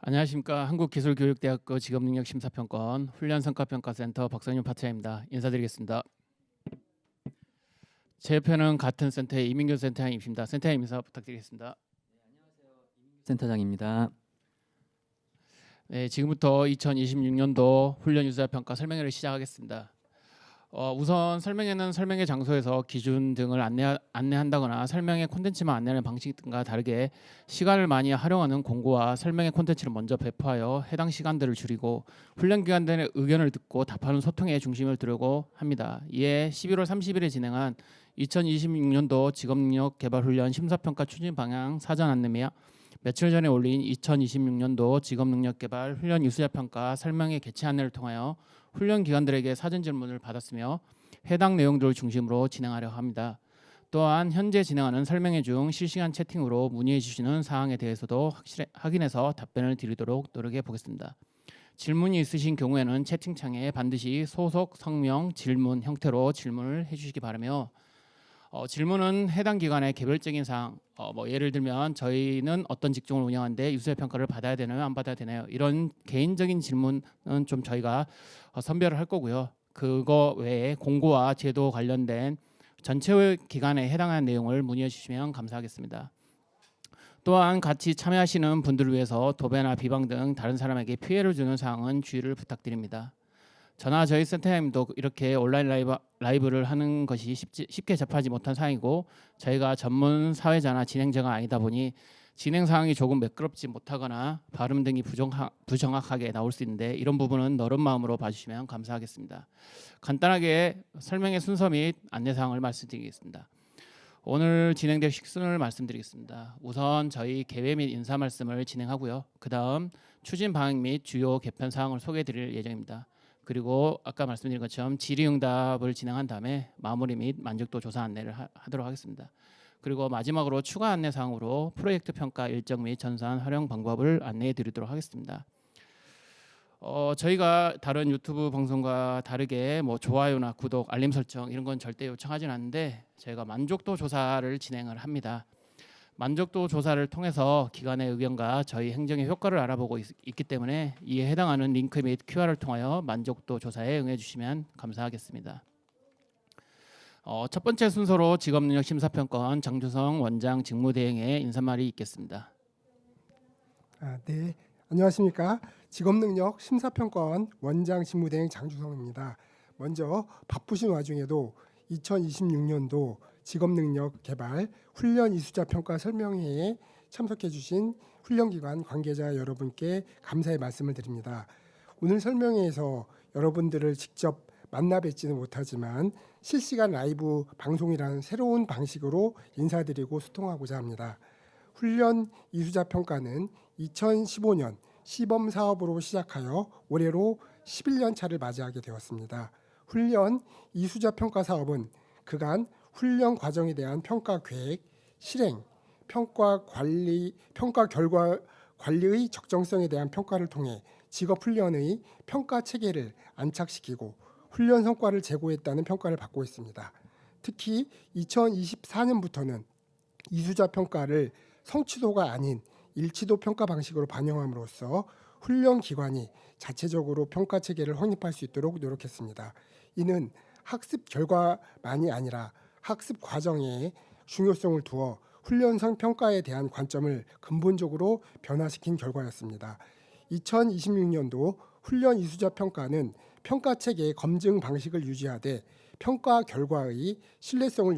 안녕하십니까. 한국기술교육대학교 직업능력심사평가원 훈련성과평가센터 박성윤 파트너입니다. 인사드리겠습니다. 제 옆에는 같은 센터의 이민규 센터장님이십니다. 센터장님 인사 부탁드리겠습니다. 센터장입니다. 네, 지금부터 2026년도 훈련 유사 평가 설명회를 시작하겠습니다. 우선 설명회는 설명회 장소에서 기준 등을 안내한다거나 설명회 콘텐츠만 안내하는 방식 등과 다르게 시간을 많이 활용하는 공고와 설명회 콘텐츠를 먼저 배포하여 해당 시간들을 줄이고 훈련 기관들의 의견을 듣고 답하는 소통에 중심을 두려고 합니다. 이에 11월 30일에 진행한 2026년도 직업능력 개발 훈련 심사평가 추진 방향 사전 안내 및 며칠 전에 올린 2026년도 직업능력개발 훈련 유수자평가 설명회 개최 안내를 통하여 훈련 기관들에게 사전 질문을 받았으며 해당 내용들을 중심으로 진행하려 합니다. 또한 현재 진행하는 설명회 중 실시간 채팅으로 문의해 주시는 사항에 대해서도 확인해서 답변을 드리도록 노력해 보겠습니다. 질문이 있으신 경우에는 채팅창에 반드시 소속, 성명, 질문 형태로 질문을 해주시기 바라며 질문은 해당 기관의 개별적인 사항, 예를 들면 저희는 어떤 직종을 운영하는데 유수자 평가를 받아야 되나요, 안 받아야 되나요? 이런 개인적인 질문은 좀 저희가 선별을 할 거고요. 그거 외에 공고와 제도 관련된 전체 기관에 해당하는 내용을 문의해 주시면 감사하겠습니다. 또한 같이 참여하시는 분들을 위해서 도배나 비방 등 다른 사람에게 피해를 주는 사항은 주의를 부탁드립니다. 저나 저희 센터장님도 이렇게 온라인 라이브를 하는 것이 쉽게 접하지 못한 사항이고 저희가 전문 사회자나 진행자가 아니다 보니 진행 사항이 조금 매끄럽지 못하거나 발음 등이 부정확하게 나올 수 있는데 이런 부분은 너른 마음으로 봐주시면 감사하겠습니다. 간단하게 설명의 순서 및 안내 사항을 말씀드리겠습니다. 오늘 진행될 식순을 말씀드리겠습니다. 우선 저희 개회 및 인사 말씀을 진행하고요. 그 다음 추진 방향 및 주요 개편 사항을 소개해 드릴 예정입니다. 그리고 아까 말씀드린 것처럼 질의응답을 진행한 다음에 마무리 및 만족도 조사 안내를 하도록 하겠습니다. 그리고 마지막으로 추가 안내 사항으로 프로젝트 평가 일정 및 전산 활용 방법을 안내해 드리도록 하겠습니다. 저희가 다른 유튜브 방송과 다르게 좋아요나 구독, 알림 설정 이런 건 절대 요청하진 않는데 저희가 만족도 조사를 진행을 합니다. 만족도 조사를 통해서 기관의 의견과 저희 행정의 효과를 알아보고 있기 때문에 이에 해당하는 링크 및 QR을 통하여 만족도 조사에 응해 주시면 감사하겠습니다. 첫 번째 순서로 직업능력 심사평가원 장주성 원장 직무대행의 인사말이 있겠습니다. 네, 안녕하십니까. 직업능력 심사평가원 원장 직무대행 장주성입니다. 먼저 바쁘신 와중에도 2026년도 직업능력 개발 훈련 이수자 평가 설명회에 참석해 주신 훈련기관 관계자 여러분께 감사의 말씀을 드립니다. 오늘 설명회에서 여러분들을 직접 만나 뵙지는 못하지만 실시간 라이브 방송이라는 새로운 방식으로 인사드리고 소통하고자 합니다. 훈련 이수자 평가는 2015년 시범 사업으로 시작하여 올해로 11년 차를 맞이하게 되었습니다. 훈련 이수자 평가 사업은 그간 훈련 과정에 대한 평가 계획, 실행, 평가 결과 관리의 적정성에 대한 평가를 통해 직업 훈련의 평가 체계를 안착시키고 훈련 성과를 제고했다는 평가를 받고 있습니다. 특히 2024년부터는 이수자 평가를 성취도가 아닌 일치도 평가 방식으로 반영함으로써 훈련 기관이 자체적으로 평가 체계를 확립할 수 있도록 노력했습니다. 이는 학습 결과만이 아니라 학습 과정에 중요성을 두어 훈련성 평가에 대한 관점을 근본적으로 변화시킨 결과였습니다. 2026년도 훈련 이수자 평가는 평가 체계의 검증 방식을 유지하되 평가 결과의 신뢰성을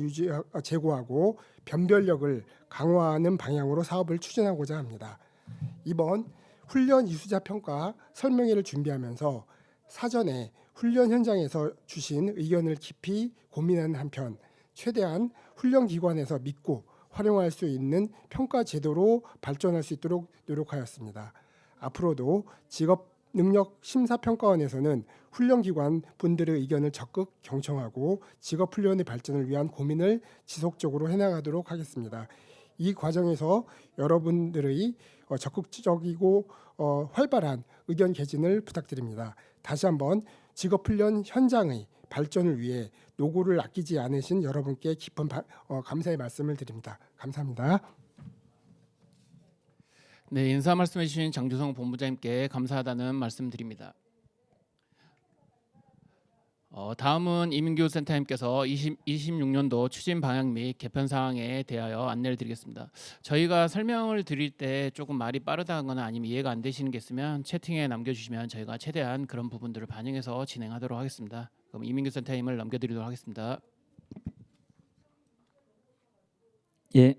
제고하고 변별력을 강화하는 방향으로 사업을 추진하고자 합니다. 이번 훈련 이수자 평가 설명회를 준비하면서 사전에 훈련 현장에서 주신 의견을 깊이 고민하는 한편 최대한 훈련 기관에서 믿고 활용할 수 있는 평가 제도로 발전할 수 있도록 노력하였습니다. 앞으로도 직업능력심사평가원에서는 훈련기관 분들의 의견을 적극 경청하고 직업훈련의 발전을 위한 고민을 지속적으로 해나가도록 하겠습니다. 이 과정에서 여러분들의 적극적이고 활발한 의견 개진을 부탁드립니다. 다시 한번 직업훈련 현장의 발전을 위해 노고를 아끼지 않으신 여러분께 깊은 감사의 말씀을 드립니다. 감사합니다. 네, 인사 말씀해 주신 장주성 본부장님께 감사하다는 말씀드립니다. 다음은 이민규 센터장님께서 26년도 추진 방향 및 개편 사항에 대하여 안내를 드리겠습니다. 저희가 설명을 드릴 때 조금 말이 빠르다거나 아니면 이해가 안 되시는 게 있으면 채팅에 남겨주시면 저희가 최대한 그런 부분들을 반영해서 진행하도록 하겠습니다. 그럼 이민규 센터장님을 넘겨드리도록 하겠습니다. 예,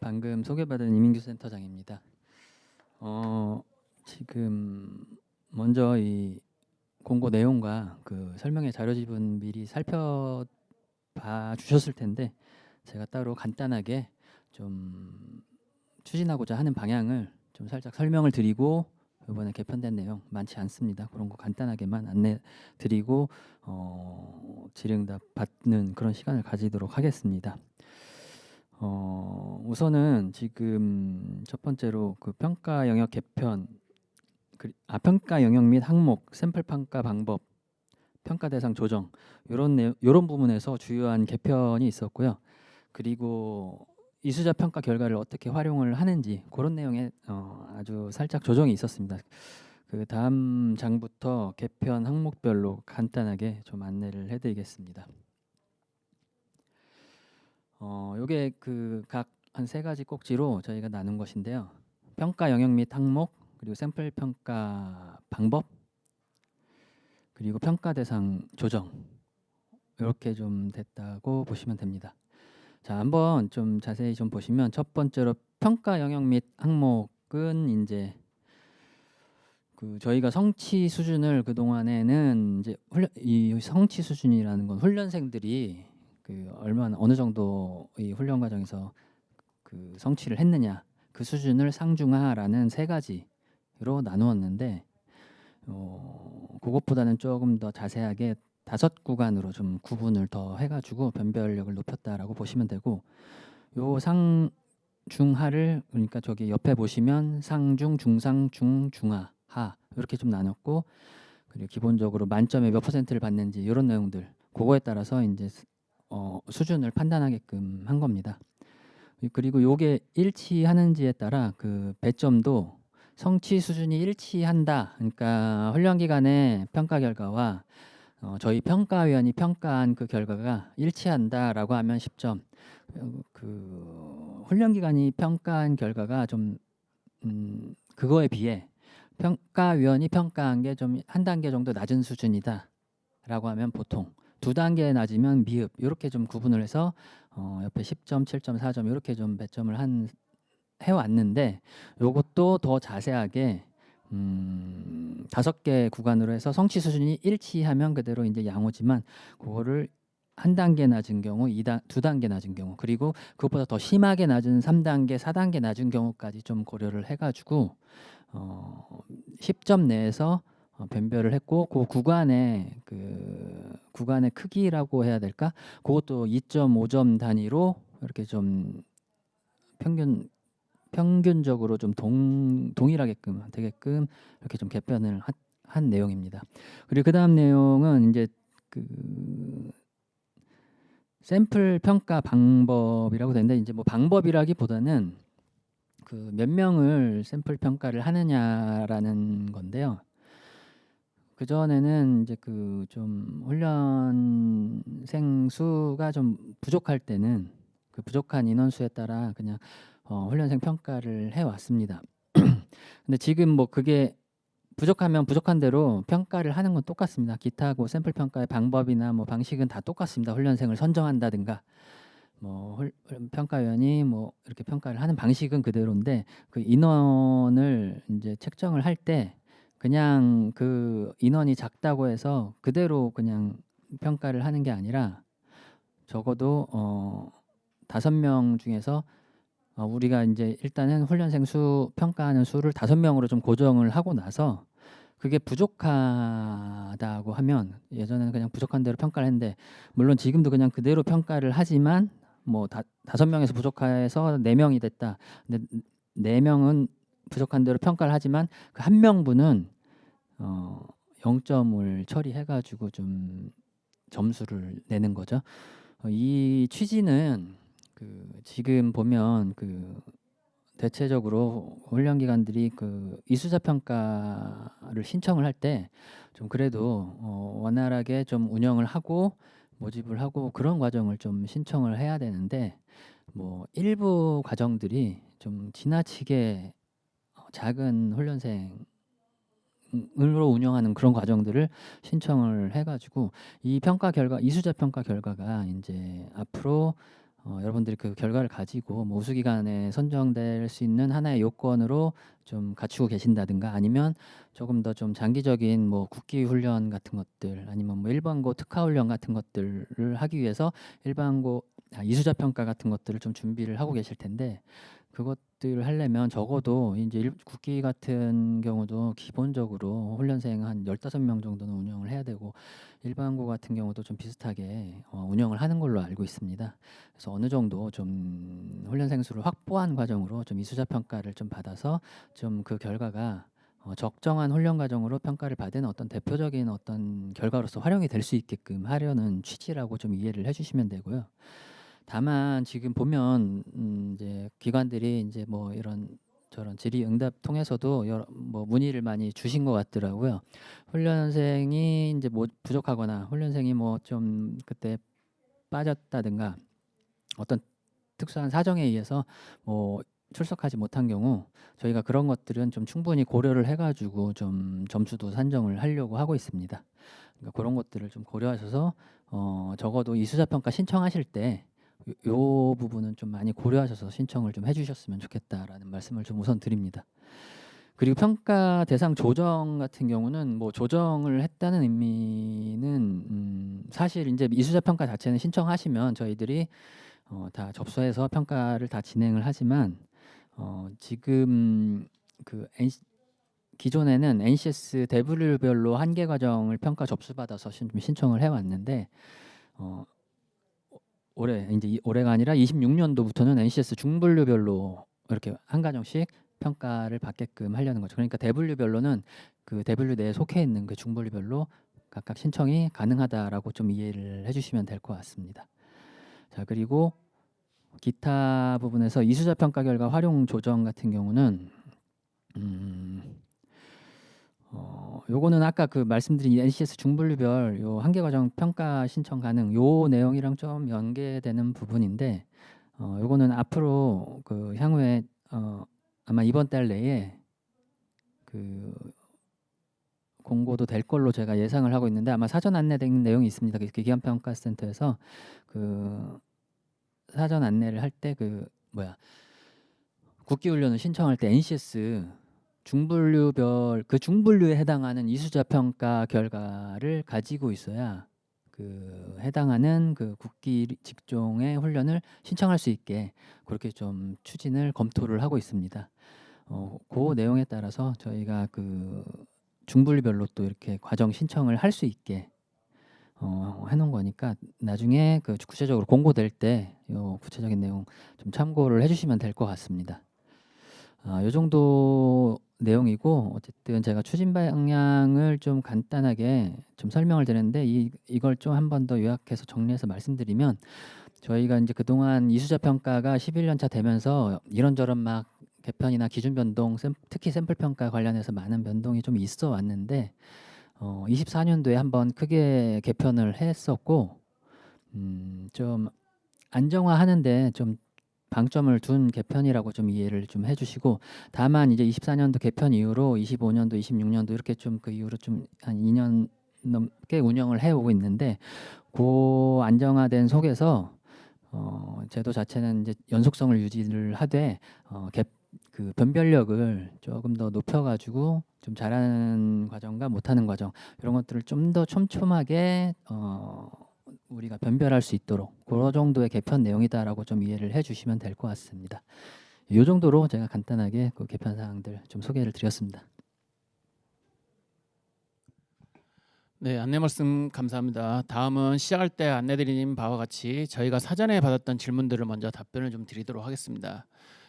방금 소개받은 이민규 센터장입니다. 지금 먼저 이 공고 내용과 그 설명의 자료집은 미리 살펴봐 주셨을 텐데 제가 따로 간단하게 좀 추진하고자 하는 방향을 좀 살짝 설명을 드리고 이번에 개편된 내용 많지 않습니다. 그런 거 간단하게만 안내 드리고 질의응답 받는 그런 시간을 가지도록 하겠습니다. 우선은 지금 첫 번째로 그 평가 영역 개편, 평가 영역 및 항목, 샘플 평가 방법, 평가 대상 조정 이런 부분에서 주요한 개편이 있었고요. 그리고 이수자 평가 결과를 어떻게 활용을 하는지 그런 내용에 아주 살짝 조정이 있었습니다. 그 다음 장부터 개편 항목별로 간단하게 좀 안내를 해드리겠습니다. 요게 그 각 한 세 가지 꼭지로 저희가 나눈 것인데요. 평가 영역 및 항목, 그리고 샘플 평가 방법, 그리고 평가 대상 조정 이렇게 좀 됐다고 보시면 됩니다. 자, 한번 좀 자세히 좀 보시면 첫 번째로 평가 영역 및 항목은 이제 그 저희가 성취 수준을 그 동안에는 이제 이 성취 수준이라는 건 훈련생들이 그 얼마나 어느 정도 이 훈련 과정에서 그 성취를 했느냐 그 수준을 상중하라는 세 가지로 나누었는데 그것보다는 조금 더 자세하게 5구간으로 좀 구분을 더 해가지고 변별력을 높였다라고 보시면 되고 요 상중하를 그러니까 저기 옆에 보시면 상중, 중상, 중, 중하, 하 이렇게 좀 나눴고 그리고 기본적으로 만점에 몇 %를 받는지 이런 내용들 그거에 따라서 이제 수준을 판단하게끔 한 겁니다. 그리고 요게 일치하는지에 따라 그 배점도 성취 수준이 일치한다. 그러니까 훈련 기간의 평가 결과와 저희 평가위원이 평가한 그 결과가 일치한다라고 하면 10점. 그 훈련 기간이 평가한 결과가 좀 그거에 비해 평가위원이 평가한 게 좀 한 단계 정도 낮은 수준이다라고 하면 보통 2단계 낮으면 미흡 이렇게 좀 구분을 해서 옆에 10점, 7점, 4점 이렇게 좀 배점을 해왔는데 요것도 더 자세하게 5개 구간으로 해서 성취 수준이 일치하면 그대로 이제 양호지만 그거를 한 단계 낮은 경우, 2단계 낮은 경우, 그리고 그것보다 더 심하게 낮은 3단계, 4단계 낮은 경우까지 좀 고려를 해가지고 10점 내에서 변별을 했고 그 구간의 크기라고 해야 될까? 그것도 2.5점 단위로 이렇게 좀 평균적으로 좀 동일하게끔 되게끔 이렇게 좀 개편을 한 내용입니다. 그리고 그 다음 내용은 이제 그 샘플 평가 방법이라고 되는데 이제 뭐 방법이라기보다는 그 몇 명을 샘플 평가를 하느냐라는 건데요. 그 전에는 이제 그 좀 훈련생 수가 좀 부족할 때는 그 부족한 인원수에 따라 그냥 훈련생 평가를 해 왔습니다. 근데 지금 뭐 그게 부족하면 부족한 대로 평가를 하는 건 똑같습니다. 기타고 샘플 평가의 방법이나 뭐 방식은 다 똑같습니다. 훈련생을 선정한다든가 뭐 평가위원이 뭐 이렇게 평가를 하는 방식은 그대로인데 그 인원을 이제 책정을 할 때 그냥 그 인원이 작다고 해서 그대로 그냥 평가를 하는 게 아니라 적어도 5명 중에서 우리가 이제 일단은 훈련생 수 평가하는 수를 5명으로 좀 고정을 하고 나서 그게 부족하다고 하면 예전에는 그냥 부족한 대로 평가를 했는데 물론 지금도 그냥 그대로 평가를 하지만 뭐 5명에서 부족해서 4명이 됐다. 근데 4명은 부족한 대로 평가를 하지만 그 한 명분은 0점을 처리해가지고 좀 점수를 내는 거죠. 이 취지는 그 지금 보면 그 대체적으로 훈련 기관들이 그 이수자 평가를 신청을 할 때 좀 그래도 원활하게 좀 운영을 하고 모집을 하고 그런 과정을 좀 신청을 해야 되는데 뭐 일부 과정들이 좀 지나치게 작은 훈련생 으로 운영하는 그런 과정들을 신청을 해 가지고 이 평가 결과 이수자 평가 결과가 인제 앞으로 여러분들이 그 결과를 가지고 뭐 우수 기관에 선정될 수 있는 하나의 요건으로 좀 갖추고 계신다든가 아니면 조금 더 좀 장기적인 뭐 국기 훈련 같은 것들 아니면 뭐 일반고 특화 훈련 같은 것들을 하기 위해서 이수자 평가 같은 것들을 좀 준비를 하고 계실 텐데 그것들을 하려면 적어도 인제 국기 같은 경우도 기본적으로 훈련생 한 15명 정도는 운영을 해야 되고 일반고 같은 경우도 좀 비슷하게 운영을 하는 걸로 알고 있습니다. 그래서 어느 정도 좀 훈련생 수를 확보한 과정으로 좀 이수자 평가를 좀 받아서 좀 그 결과가 적정한 훈련 과정으로 평가를 받은 어떤 대표적인 어떤 결과로서 활용이 될 수 있게끔 하려는 취지라고 좀 이해를 해 주시면 되고요. 다만 지금 보면 이제 기관들이 인제 뭐 이런 저런 질의응답 통해서도 여러 뭐 문의를 많이 주신 것 같더라고요. 훈련생이 인제 뭐 부족하거나 훈련생이 뭐 좀 그때 빠졌다든가 어떤 특수한 사정에 의해서 뭐 출석하지 못한 경우 저희가 그런 것들은 좀 충분히 고려를 해 가지고 좀 점수도 산정을 하려고 하고 있습니다. 그러니까 고런 것들을 좀 고려하셔서 적어도 이수자 평가 신청하실 때 요 부분은 좀 많이 고려하셔서 신청을 좀 해 주셨으면 좋겠다라는 말씀을 좀 우선 드립니다. 그리고 평가 대상 조정 같은 경우는 뭐 조정을 했다는 의미는 사실 인제 이수자 평가 자체는 신청하시면 저희들이 다 접수해서 평가를 다 진행을 하지만 지금 그 기존에는 NCS 대분류별로 한 개 과정을 평가 접수받아서 신청을 해 왔는데 올해 인제 올해가 아니라 26년도부터는 NCS 중분류별로 이렇게 한 과정씩 평가를 받게끔 하려는 거죠. 그러니까 대분류별로는 그 대분류 내에 속해 있는 그 중분류별로 각각 신청이 가능하다라고 좀 이해를 해 주시면 될 것 같습니다. 자 그리고 기타 부분에서 이수자 평가 결과 활용 조정 같은 경우는 요거는 아까 그 말씀드린 NCS 중분류별 요 한 개 과정 평가 신청 가능 요 내용이랑 좀 연계되는 부분인데 요거는 앞으로 그 향후에 아마 이번 달 내에 그 공고도 될 걸로 제가 예상을 하고 있는데 아마 사전 안내된 내용이 있습니다. 그 기관평가센터에서 그 사전 안내를 할 때 국기 훈련을 신청할 때 NCS 중분류별 그 중분류에 해당하는 이수자 평가 결과를 가지고 있어야 그 해당하는 그 국기 직종의 훈련을 신청할 수 있게 그렇게 좀 추진을 검토를 하고 있습니다. 그 내용에 따라서 저희가 그 중분류별로 또 이렇게 과정 신청을 할 수 있게 해 놓은 거니까 나중에 그 구체적으로 공고될 때 요 구체적인 내용 좀 참고를 해 주시면 될 것 같습니다. 요 정도 내용이고 어쨌든 제가 추진 방향을 좀 간단하게 좀 설명을 드렸는데 이걸 좀 한 번 더 요약해서 정리해서 말씀드리면 저희가 인제 그동안 이수자 평가가 11년 차 되면서 이런저런 막 개편이나 기준 변동 특히 샘플 평가 관련해서 많은 변동이 좀 있어 왔는데 24년도에 한번 크게 개편을 했었고 좀 안정화하는 데 좀 방점을 둔 개편이라고 좀 이해를 좀 해 주시고 다만 이제 24년도 개편 이후로 25년도, 26년도 이렇게 좀 그 이후로 좀 한 2년 넘게 운영을 해 오고 있는데 고 안정화된 속에서 제도 자체는 이제 연속성을 유지를 하되 그 변별력을 조금 더 높여 가지고 좀 잘하는 과정과 못하는 과정 이런 것들을 좀 더 촘촘하게 우리가 변별할 수 있도록 그 정도의 개편 내용이다라고 좀 이해를 해 주시면 될 것 같습니다. 요 정도로 제가 간단하게 그 개편 사항들 좀 소개를 드렸습니다. 네, 안내 말씀 감사합니다. 다음은 시작할 때 안내드린 바와 같이 저희가 사전에 받았던 질문들을 먼저 답변을 좀 드리도록 하겠습니다.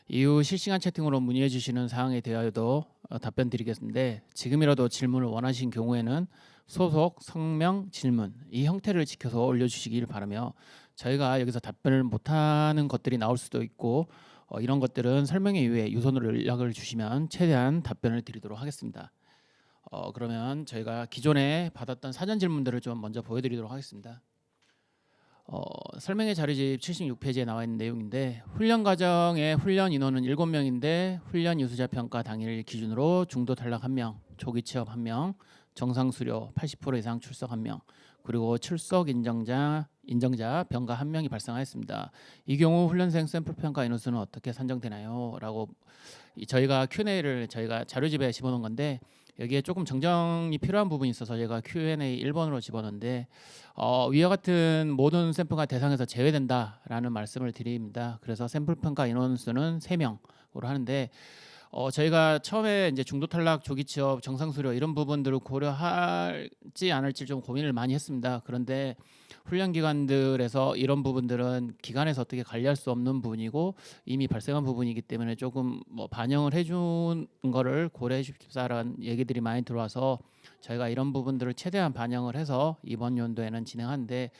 이후 실시간 채팅으로 문의해 주시는 사항에 대하여도 답변 드리겠는데 지금이라도 질문을 원하신 경우에는 소속, 성명, 질문 이 형태를 지켜서 올려주시길 바라며 저희가 여기서 답변을 못하는 것들이 나올 수도 있고 이런 것들은 설명회 이후에 유선으로 연락을 주시면 최대한 답변을 드리도록 하겠습니다. 그러면 저희가 기존에 받았던 사전 질문들을 좀 먼저 보여드리도록 하겠습니다. 설명회 자료집 76페이지에 나와 있는 내용인데 훈련 과정의 훈련 인원은 7명인데 훈련 유수자 평가 당일 기준으로 중도 탈락 1명, 조기 취업 1명, 정상 수료 80% 이상 출석 1명, 그리고 출석 인정자 병가 1명이 발생하였습니다. 이 경우 훈련생 샘플 평가 인원수는 어떻게 산정되나요? 라고 저희가 Q&A를 저희가 자료집에 집어넣은 건데 여기에 조금 정정이 필요한 부분이 있어서 제가 Q&A 1번으로 집어넣는데 위와 같은 모든 샘플과 대상에서 제외된다라는 말씀을 드립니다. 그래서 샘플 평가 인원수는 3명으로 하는데 저희가 처음에 이제 중도 탈락, 조기 취업, 정상 수료 이런 부분들을 고려할지 않을지 좀 고민을 많이 했습니다. 그런데 훈련 기관들에서 이런 부분들은 기관에서 어떻게 관리할 수 없는 부분이고 이미 발생한 부분이기 때문에 조금 뭐 반영을 해준 거를 고려해 주십사라는 얘기들이 많이 들어와서 저희가 이런 부분들을 최대한 반영을 해서 이번 연도에는 진행하는데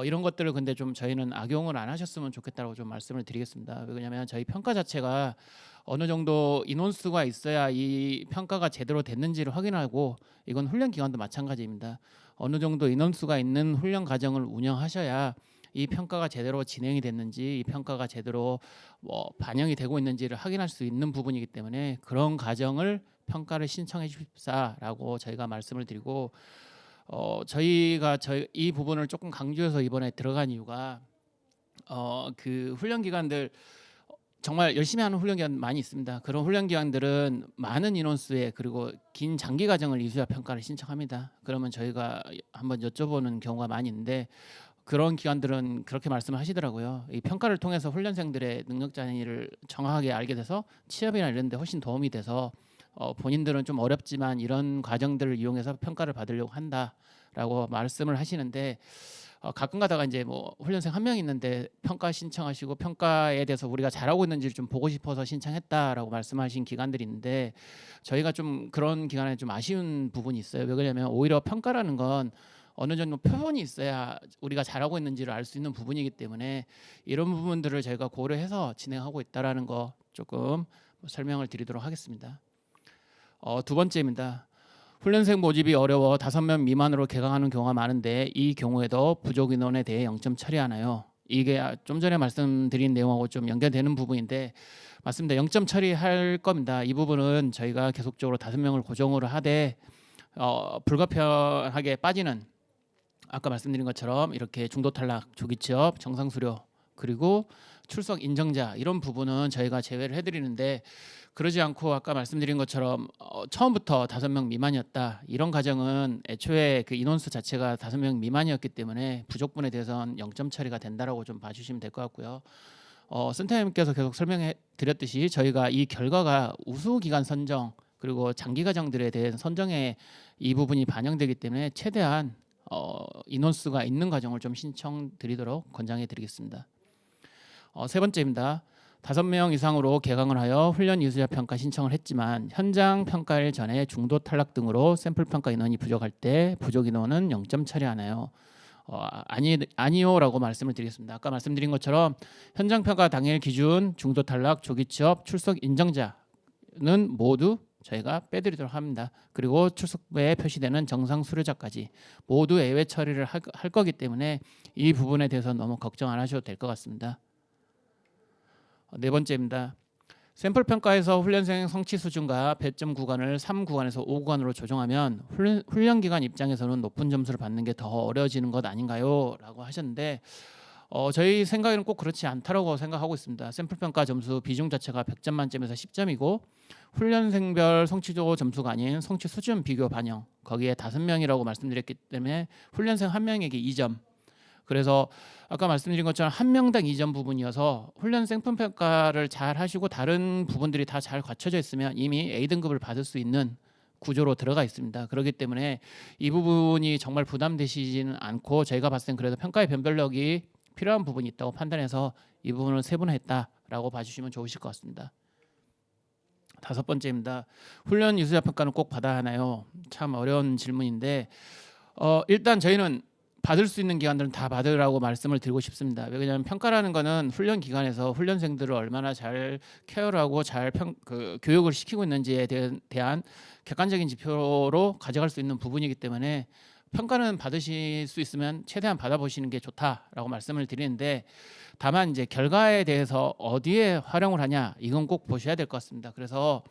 이런 것들을 근데 좀 저희는 악용을 안 하셨으면 좋겠다고 좀 말씀을 드리겠습니다. 왜냐하면 저희 평가 자체가 어느 정도 인원수가 있어야 이 평가가 제대로 됐는지를 확인하고 이건 훈련 기관도 마찬가지입니다. 어느 정도 인원수가 있는 훈련 과정을 운영하셔야 이 평가가 제대로 진행이 됐는지 이 평가가 제대로 반영이 되고 있는지를 확인할 수 있는 부분이기 때문에 그런 과정을 평가를 신청해 주십사라고 저희가 말씀을 드리고 저희가 이 부분을 조금 강조해서 이번에 들어간 이유가 그 훈련 기관들 정말 열심히 하는 훈련 기관 많이 있습니다. 그런 훈련 기관들은 많은 인원수에 그리고 긴 장기 과정을 이수자 평가를 신청합니다. 그러면 저희가 한번 여쭤보는 경우가 많이 있는데 그런 기관들은 그렇게 말씀을 하시더라고요. 이 평가를 통해서 훈련생들의 능력 장애를 정확하게 알게 돼서 취업이나 이런 데 훨씬 도움이 돼서 본인들은 좀 어렵지만 이런 과정들을 이용해서 평가를 받으려고 한다라고 말씀을 하시는데 가끔 가다가 이제 뭐 훈련생 1명 있는데 평가 신청하시고 평가에 대해서 우리가 잘하고 있는지를 좀 보고 싶어서 신청했다라고 말씀하신 기관들이 있는데 저희가 좀 그런 기관에 좀 아쉬운 부분이 있어요. 왜 그러냐면 오히려 평가라는 건 어느 정도 표본이 있어야 우리가 잘하고 있는지를 알 수 있는 부분이기 때문에 이런 부분들을 저희가 고려해서 진행하고 있다라는 거 조금 설명을 드리도록 하겠습니다. 두 번째입니다. 훈련생 모집이 어려워 5명 미만으로 개강하는 경우가 많은데 이 경우에도 부족 인원에 대해 0점 처리하나요? 이게 좀 전에 말씀드린 내용하고 좀 연결되는 부분인데 맞습니다. 0점 처리할 겁니다. 이 부분은 저희가 계속적으로 5명을 고정으로 하되 불가피하게 빠지는 아까 말씀드린 것처럼 이렇게 중도 탈락, 조기 취업, 정상 수료 그리고 출석 인정자 이런 부분은 저희가 제외를 해드리는데 그러지 않고 아까 말씀드린 것처럼 처음부터 5명 미만이었다 이런 가정은 애초에 그 인원수 자체가 5명 미만이었기 때문에 부족분에 대해서는 0점 처리가 된다라고 좀 봐주시면 될 것 같고요. 센터장님께서 계속 설명해 드렸듯이 저희가 이 결과가 우수 기간 선정 그리고 장기 과정들에 대한 선정에 이 부분이 반영되기 때문에 최대한 인원수가 있는 과정을 좀 신청드리도록 권장해 드리겠습니다. 세 번째입니다. 5명 이상으로 개강을 하여 훈련 이수자 평가 신청을 했지만 현장 평가일 전에 중도 탈락 등으로 샘플 평가 인원이 부족할 때 부족 인원은 0점 처리하나요? 아니요라고 말씀을 드리겠습니다. 아까 말씀드린 것처럼 현장 평가 당일 기준 중도 탈락, 조기 취업, 출석 인정자는 모두 저희가 빼드리도록 합니다. 그리고 출석부에 표시되는 정상 수료자까지 모두 예외 처리를 할 거기 때문에 이 부분에 대해서 너무 걱정 안 하셔도 될 것 같습니다. 네 번째입니다. 샘플 평가에서 훈련생 성취 수준과 배점 구간을 3구간에서 5구간으로 조정하면 훈련 기관 입장에서는 높은 점수를 받는 게 더 어려워지는 것 아닌가요? 라고 하셨는데 저희 생각에는 꼭 그렇지 않다고 생각하고 있습니다. 샘플 평가 점수 비중 자체가 100점 만점에서 10점이고 훈련생별 성취도 점수가 아닌 성취 수준 비교 반영 거기에 5명이라고 말씀드렸기 때문에 훈련생 1명에게 2점 그래서 아까 말씀드린 것처럼 1명당 2점 부분이어서 훈련생 평가를 잘 하시고 다른 부분들이 다 잘 갖춰져 있으면 이미 A등급을 받을 수 있는 구조로 들어가 있습니다. 그렇기 때문에 이 부분이 정말 부담되시지는 않고 저희가 봤을 땐 그래도 평가의 변별력이 필요한 부분이 있다고 판단해서 이 부분을 세분화했다라고 봐주시면 좋으실 것 같습니다. 5번째입니다. 훈련 이수자 평가는 꼭 받아야 하나요? 참 어려운 질문인데 일단 저희는 받을 수 있는 기관들은 다 받으라고 말씀을 드리고 싶습니다. 왜냐하면 평가라는 거는 훈련 기관에서 훈련생들을 얼마나 잘 케어를 하고 잘 교육을 시키고 있는지에 대한 객관적인 지표로 가져갈 수 있는 부분이기 때문에 평가는 받으실 수 있으면 최대한 받아보시는 게 좋다라고 말씀을 드리는데, 다만 이제 결과에 대해서 어디에 활용을 하냐 이건 꼭 보셔야 될 것 같습니다. 그래서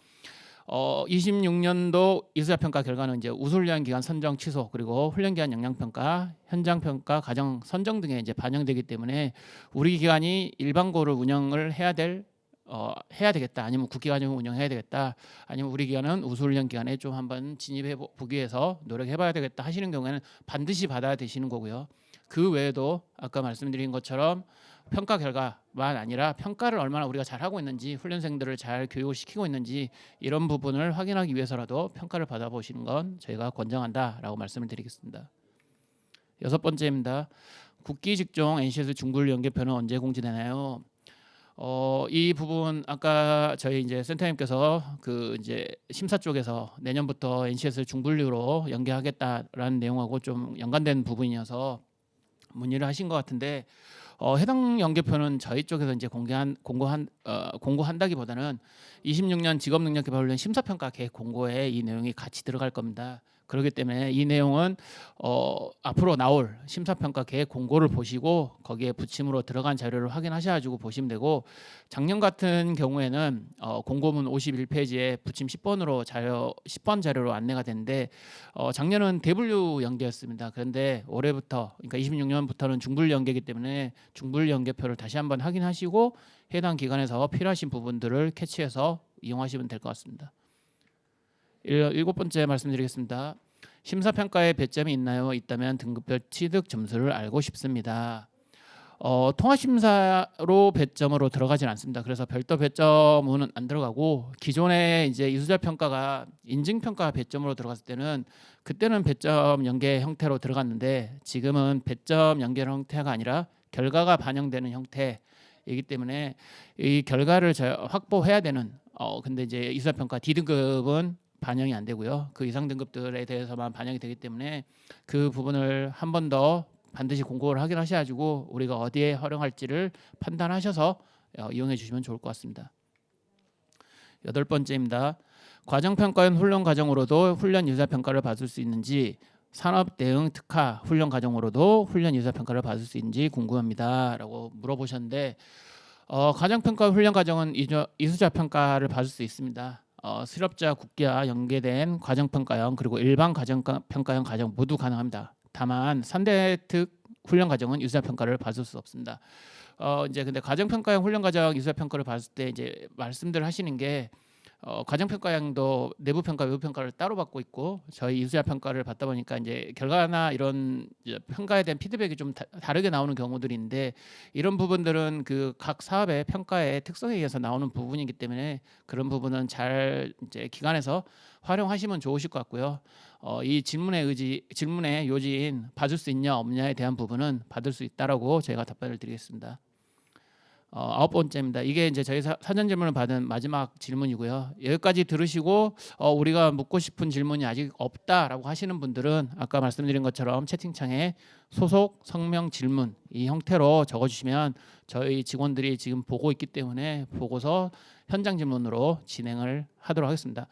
26년도 이수자 평가 결과는 이제 우수훈련 기간 선정 취소, 그리고 훈련 기간 역량 평가, 현장 평가, 과정 선정 등에 이제 반영되기 때문에 우리 기관이 일반고를 운영을 해야 되겠다, 아니면 국기관을 운영해야 되겠다, 아니면 우리 기관은 우수훈련 기간에 좀 한번 진입해 보기 위해서 노력해봐야 되겠다 하시는 경우에는 반드시 받아야 되시는 거고요. 그 외에도 아까 말씀드린 것처럼 평가 결과만 아니라 평가를 얼마나 우리가 잘하고 있는지, 훈련생들을 잘 교육을 시키고 있는지 이런 부분을 확인하기 위해서라도 평가를 받아보시는 건 저희가 권장한다라고 말씀을 드리겠습니다. 6번째입니다. 국기 직종 NCS 중불 연계표는 언제 공지되나요? 이 부분 아까 저희 이제 센터님께서 그 이제 심사 쪽에서 내년부터 NCS 중분류로 연계하겠다라는 내용하고 좀 연관된 부분이어서 문의를 하신 것 같은데, 해당 연계표는 저희 쪽에서 이제 공고한다기보다는 26년 직업능력개발훈련 심사평가 계획 공고에 이 내용이 같이 들어갈 겁니다. 그렇기 때문에 이 내용은 앞으로 나올 심사평가 계획 공고를 보시고 거기에 부침으로 들어간 자료를 확인하셔가지고 보시면 되고, 작년 같은 경우에는 공고문 51페이지에 부침 10번으로 10번 자료로 안내가 됐는데, 작년은 대분류 연계였습니다. 그런데 올해부터, 그러니까 26년부터는 중분류 연계이기 때문에 중분류 연계표를 다시 한번 확인하시고 해당 기관에서 필요하신 부분들을 캐치해서 이용하시면 될 것 같습니다. 7번째 말씀드리겠습니다. 심사평가에 배점이 있나요? 있다면 등급별 취득 점수를 알고 싶습니다. 통합심사로 배점으로 들어가진 않습니다. 그래서 별도 배점은 안 들어가고, 기존에 이제 이수자 평가가 인증평가 배점으로 들어갔을 때는 그때는 배점 연계 형태로 들어갔는데, 지금은 배점 연계 형태가 아니라 결과가 반영되는 형태이기 때문에 이 결과를 확보해야 되는 근데 이제 이수자 평가 D등급은 반영이 안 되고요. 그 이상 등급들에 대해서만 반영이 되기 때문에 그 부분을 한 번 더 반드시 공고를 확인하셔가지고 우리가 어디에 활용할지를 판단하셔서 이용해 주시면 좋을 것 같습니다. 8번째입니다. 과정평가형 훈련 과정으로도 훈련 유사평가를 받을 수 있는지, 산업대응 특화 훈련 과정으로도 훈련 유사평가를 받을 수 있는지 궁금합니다 라고 물어보셨는데, 과정평가 훈련 과정은 이수자 평가를 받을 수 있습니다. 실업자 국기와 연계된 과정평가형 그리고 일반 과정평가형 과정 모두 가능합니다. 다만 3대 특 훈련 과정은 유사 평가를 받을 수 없습니다. 이제 근데 과정평가형 훈련 과정 유사 평가를 받을 때 이제 말씀들 하시는 게, 과정평가형도 내부 평가, 외부 평가를 따로 받고 있고, 저희 이수자 평가를 받다 보니까 이제 결과나 이런 이제 평가에 대한 피드백이 좀 다르게 나오는 경우들이 있는데, 이런 부분들은 그 각 사업의 평가의 특성에 의해서 나오는 부분이기 때문에 그런 부분은 잘 이제 기관에서 활용하시면 좋으실 것 같고요. 이 질문의 요지인 받을 수 있냐 없냐에 대한 부분은 받을 수 있다라고 저희가 답변을 드리겠습니다. 9번째입니다. 이게 이제 저희 사전 질문을 받은 마지막 질문이고요. 여기까지 들으시고 우리가 묻고 싶은 질문이 아직 없다라고 하시는 분들은 아까 말씀드린 것처럼 채팅창에 소속, 성명, 질문 이 형태로 적어주시면 저희 직원들이 지금 보고 있기 때문에 보고서 현장 질문으로 진행을 하도록 하겠습니다.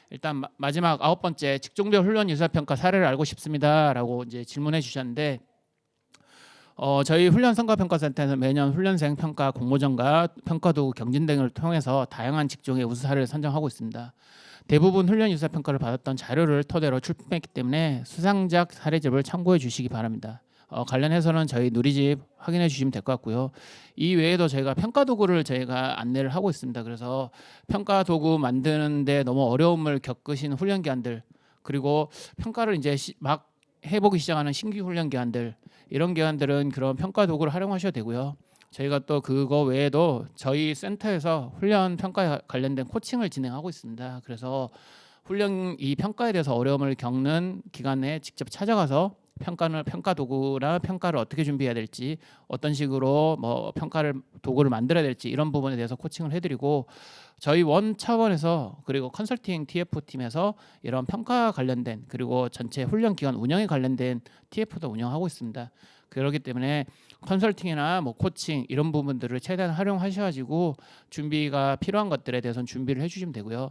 일단 마지막 9번째, 직종별 훈련 유사평가 사례를 알고 싶습니다라고 이제 질문해 주셨는데, 저희 훈련성과평가센터에서 매년 훈련생 평가 공모전과 평가도구 경진 등을 통해서 다양한 직종의 우수 사례를 선정하고 있습니다. 대부분 훈련 유사 평가를 받았던 자료를 토대로 출품했기 때문에 수상작 사례집을 참고해 주시기 바랍니다. 관련해서는 저희 누리집 확인해 주시면 될 것 같고요. 이 외에도 저희가 평가도구를 저희가 안내를 하고 있습니다. 그래서 평가도구 만드는데 너무 어려움을 겪으신 훈련기관들, 그리고 평가를 이제 막 해보기 시작하는 신규 훈련기관들, 이런 기관들은 그런 평가 도구를 활용하셔도 되고요. 저희가 또 그거 외에도 저희 센터에서 훈련 평가에 관련된 코칭을 진행하고 있습니다. 그래서 훈련 이 평가에 대해서 어려움을 겪는 기관에 직접 찾아가서 평가 도구나 평가를 어떻게 준비해야 될지, 어떤 식으로 뭐 평가를 도구를 만들어야 될지 이런 부분에 대해서 코칭을 해드리고, 저희 원 차원에서 그리고 컨설팅 TF 팀에서 이런 평가 관련된 그리고 전체 훈련 기관 운영에 관련된 TF도 운영하고 있습니다. 그렇기 때문에 컨설팅이나 뭐 코칭 이런 부분들을 최대한 활용하셔가지고 준비가 필요한 것들에 대해서는 준비를 해주시면 되고요.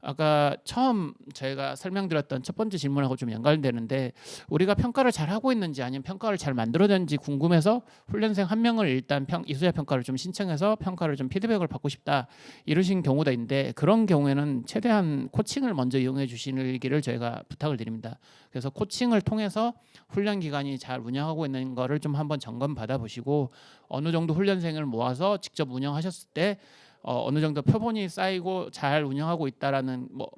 아까 처음 저희가 설명드렸던 첫 번째 질문하고 좀 연관되는데, 우리가 평가를 잘 하고 있는지 아니면 평가를 잘 만들어냈는지 궁금해서 훈련생 한 명을 일단 이수자 평가를 좀 신청해서 평가를 좀 피드백을 받고 싶다 이러신 경우도 있는데, 그런 경우에는 최대한 코칭을 먼저 이용해 주시기를 저희가 부탁을 드립니다. 그래서 코칭을 통해서 훈련 기간이 잘 운영하고 있는 거를 좀 한번 점검 받아 보시고, 어느 정도 훈련생을 모아서 직접 운영하셨을 때 어느 정도 표본이 쌓이고 잘 운영하고 있다라는 뭐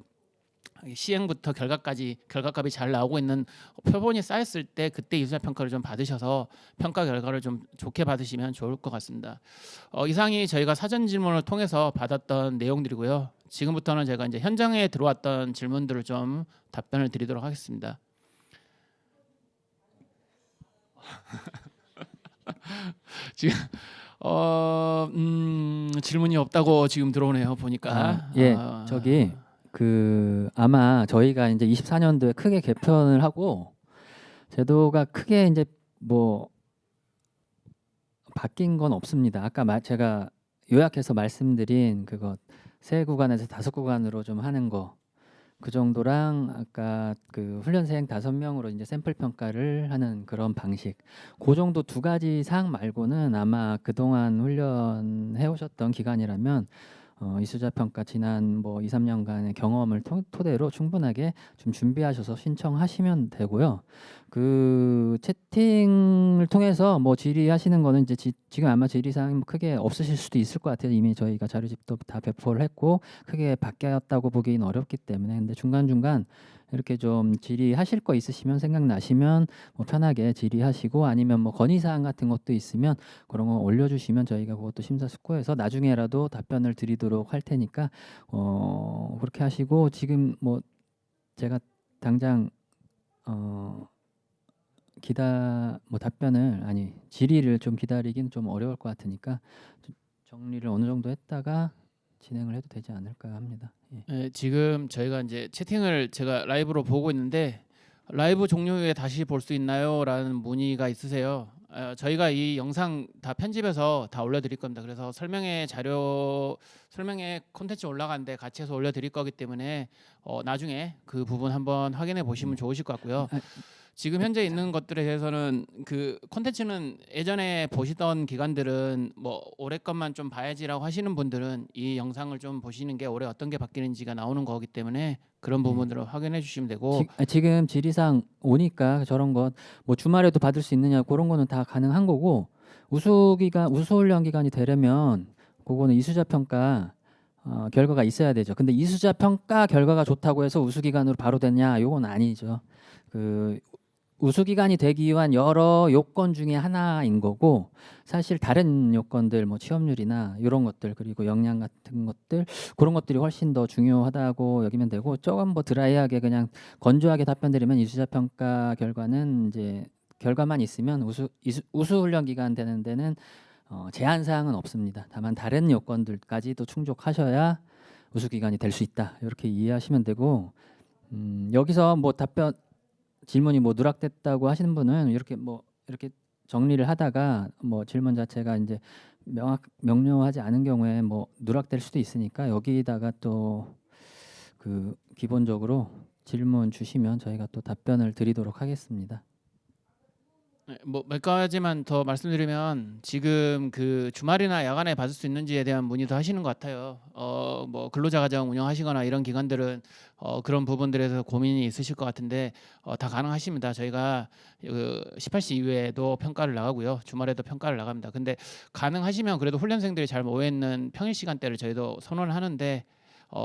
시행부터 결과값이 잘 나오고 있는 표본이 쌓였을 때 그때 이수자 평가를 좀 받으셔서 평가 결과를 좀 좋게 받으시면 좋을 것 같습니다. 이상이 저희가 사전 질문을 통해서 받았던 내용들이고요. 지금부터는 제가 이제 현장에 들어왔던 질문들을 좀 답변을 드리도록 하겠습니다. 지금 질문이 없다고 지금 들어오네요 보니까. 예, 저기 그 아마 저희가 이제 24년도에 크게 개편을 하고 제도가 크게 이제 뭐 바뀐 건 없습니다. 아까 제가 요약해서 말씀드린 그거 3구간에서 5구간으로 좀 하는 거, 그 정도랑 아까 그 훈련생 5명으로 이제 샘플 평가를 하는 그런 방식, 그 정도 2가지 사항 말고는 아마 그동안 훈련해 오셨던 기간이라면 이수자 평가 지난 뭐 2, 3년간의 경험을 토대로 충분하게 좀 준비하셔서 신청하시면 되고요. 그 채팅을 통해서 뭐 질의하시는 거는 이제 지금 아마 질의사항이 뭐 크게 없으실 수도 있을 것 같아요. 이미 저희가 자료집도 다 배포를 했고 크게 바뀌었다고 보기는 어렵기 때문에. 근데 중간중간 이렇게 좀 질의하실 거 있으시면 생각나시면 뭐 편하게 질의하시고, 아니면 뭐 건의사항 같은 것도 있으면 그런 거 올려주시면 저희가 그것도 심사숙고해서 나중에라도 답변을 드리도록 할 테니까 그렇게 하시고, 지금 뭐 제가 당장 질의를 좀 기다리긴 좀 어려울 것 같으니까 좀 정리를 어느 정도 했다가 진행을 해도 되지 않을까 합니다. 예. 네, 지금 저희가 이제 채팅을 제가 라이브로 보고 있는데, 라이브 종료 후에 다시 볼 수 있나요? 라는 문의가 있으세요. 저희가 이 영상 다 편집해서 다 올려드릴 겁니다. 그래서 설명회 콘텐츠 올라가는데 같이 해서 올려드릴 거기 때문에 나중에 그 부분 한번 확인해 보시면 좋으실 것 같고요. 지금 현재 있는 것들에 대해서는 그 콘텐츠는 예전에 보시던 기관들은 뭐 올해 것만 좀 봐야지라고 하시는 분들은 이 영상을 좀 보시는 게 올해 어떤 게 바뀌는지가 나오는 거기 때문에 그런 부분들을 확인해 주시면 되고, 지금 질의사항 오니까 저런 것 뭐 주말에도 받을 수 있느냐 그런 거는 다 가능한 거고, 우수훈련 기간이 되려면 그거는 이수자 평가 결과가 있어야 되죠. 근데 이수자 평가 결과가 좋다고 해서 우수 기간으로 바로 되냐, 요건 아니죠. 그 우수 기간이 되기 위한 여러 요건 중에 하나인 거고, 사실 다른 요건들 뭐 취업률이나 이런 것들 그리고 역량 같은 것들, 그런 것들이 훨씬 더 중요하다고 여기면 되고, 조금 뭐 드라이하게 그냥 건조하게 답변드리면 이수자 평가 결과는 이제 결과만 있으면 우수 훈련 기간 되는 데는 제한 사항은 없습니다. 다만 다른 요건들까지도 충족하셔야 우수 기간이 될 수 있다, 이렇게 이해하시면 되고, 여기서 뭐 질문이 뭐 누락됐다고 하시는 분은 이렇게 정리를 하다가 뭐 질문 자체가 이제 명료하지 않은 경우에 뭐 누락될 수도 있으니까 여기다가 또 그 기본적으로 질문 주시면 저희가 또 답변을 드리도록 하겠습니다. 뭐 몇 가지만 더 말씀드리면, 지금 그 주말이나 야간에 받을 수 있는지에 대한 문의도 하시는 것 같아요. 뭐 근로자 가정 운영하시거나 이런 기관들은 그런 부분들에서 고민이 있으실 것 같은데 다 가능하십니다. 저희가 18시 이후에도 평가를 나가고요, 주말에도 평가를 나갑니다. 근데 가능하시면 그래도 훈련생들이 잘 모여 있는 평일 시간대를 저희도 선언을 하는데,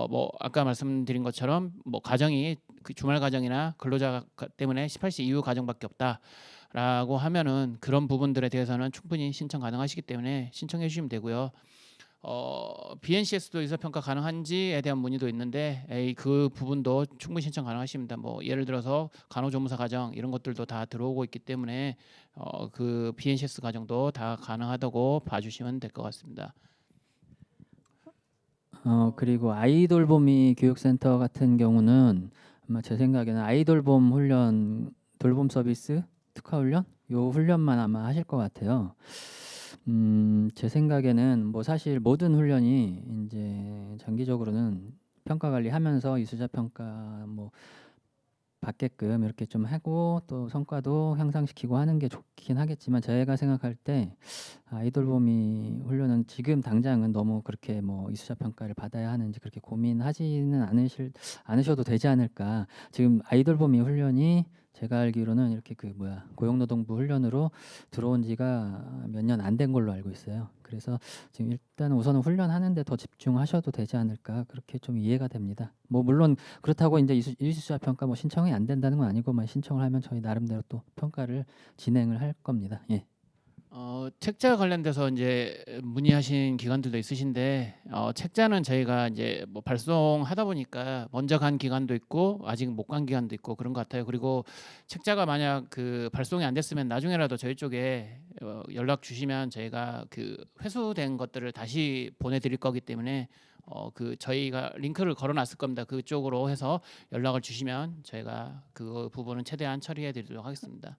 뭐 아까 말씀드린 것처럼 뭐 가정이 그 주말 가정이나 근로자 때문에 18시 이후 가정밖에 없다라고 하면은 그런 부분들에 대해서는 충분히 신청 가능하시기 때문에 신청해 주시면 되고요. BNCS도 이수평가 가능한지에 대한 문의도 있는데 그 부분도 충분히 신청 가능하십니다. 뭐 예를 들어서 간호조무사 과정 이런 것들도 다 들어오고 있기 때문에 그 BNCS 과정도 다 가능하다고 봐주시면 될 것 같습니다. 그리고 아이돌봄이 교육센터 같은 경우는 아마 제 생각에는 아이돌봄 훈련, 돌봄 서비스, 특화 훈련, 요 훈련만 아마 하실 것 같아요. 제 생각에는 뭐 사실 모든 훈련이 이제 장기적으로는 평가 관리하면서 이수자 평가 뭐 받게끔 이렇게 좀 하고 또 성과도 향상시키고 하는 게 좋긴 하겠지만 제가 생각할 때 아이돌봄이 훈련은 지금 당장은 너무 그렇게 뭐 이수자 평가를 받아야 하는지 그렇게 고민하지는 않으셔도 되지 않을까. 지금 아이돌봄이 훈련이 제가 알기로는 이렇게 그 고용노동부 훈련으로 들어온 지가 몇 년 안 된 걸로 알고 있어요. 그래서 지금 일단 우선은 훈련하는데 더 집중하셔도 되지 않을까 그렇게 좀 이해가 됩니다. 뭐 물론 그렇다고 이제 이수자 평가 뭐 신청이 안 된다는 건 아니고만 신청을 하면 저희 나름대로 또 평가를 진행을 할 겁니다. 예. 책자 관련돼서 이제 문의하신 기관들도 있으신데 책자는 저희가 이제 뭐 발송하다 보니까 먼저 간 기관도 있고 아직 못 간 기관도 있고 그런 것 같아요. 그리고 책자가 만약 그 발송이 안 됐으면 나중에라도 저희 쪽에 연락 주시면 저희가 그 회수된 것들을 다시 보내드릴 거기 때문에 그 저희가 링크를 걸어놨을 겁니다. 그쪽으로 해서 연락을 주시면 저희가 그 부분은 최대한 처리해드리도록 하겠습니다.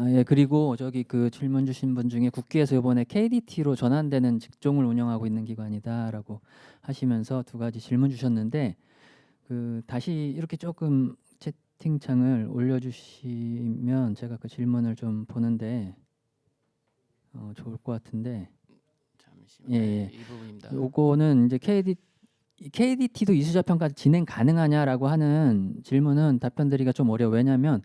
예. 그리고 저기 그 질문 주신 분 중에 국기에서 이번에 KDT로 전환되는 직종을 운영하고 있는 기관이다라고 하시면서 두 가지 질문 주셨는데 그 다시 이렇게 조금 채팅창을 올려주시면 제가 그 질문을 좀 보는데 좋을 것 같은데. 잠시만요. 예. 이 부분입니다. 요거는 이제 KDT도 이수자 평가 진행 가능하냐라고 하는 질문은 답변드리기가 좀 어려워요. 왜냐하면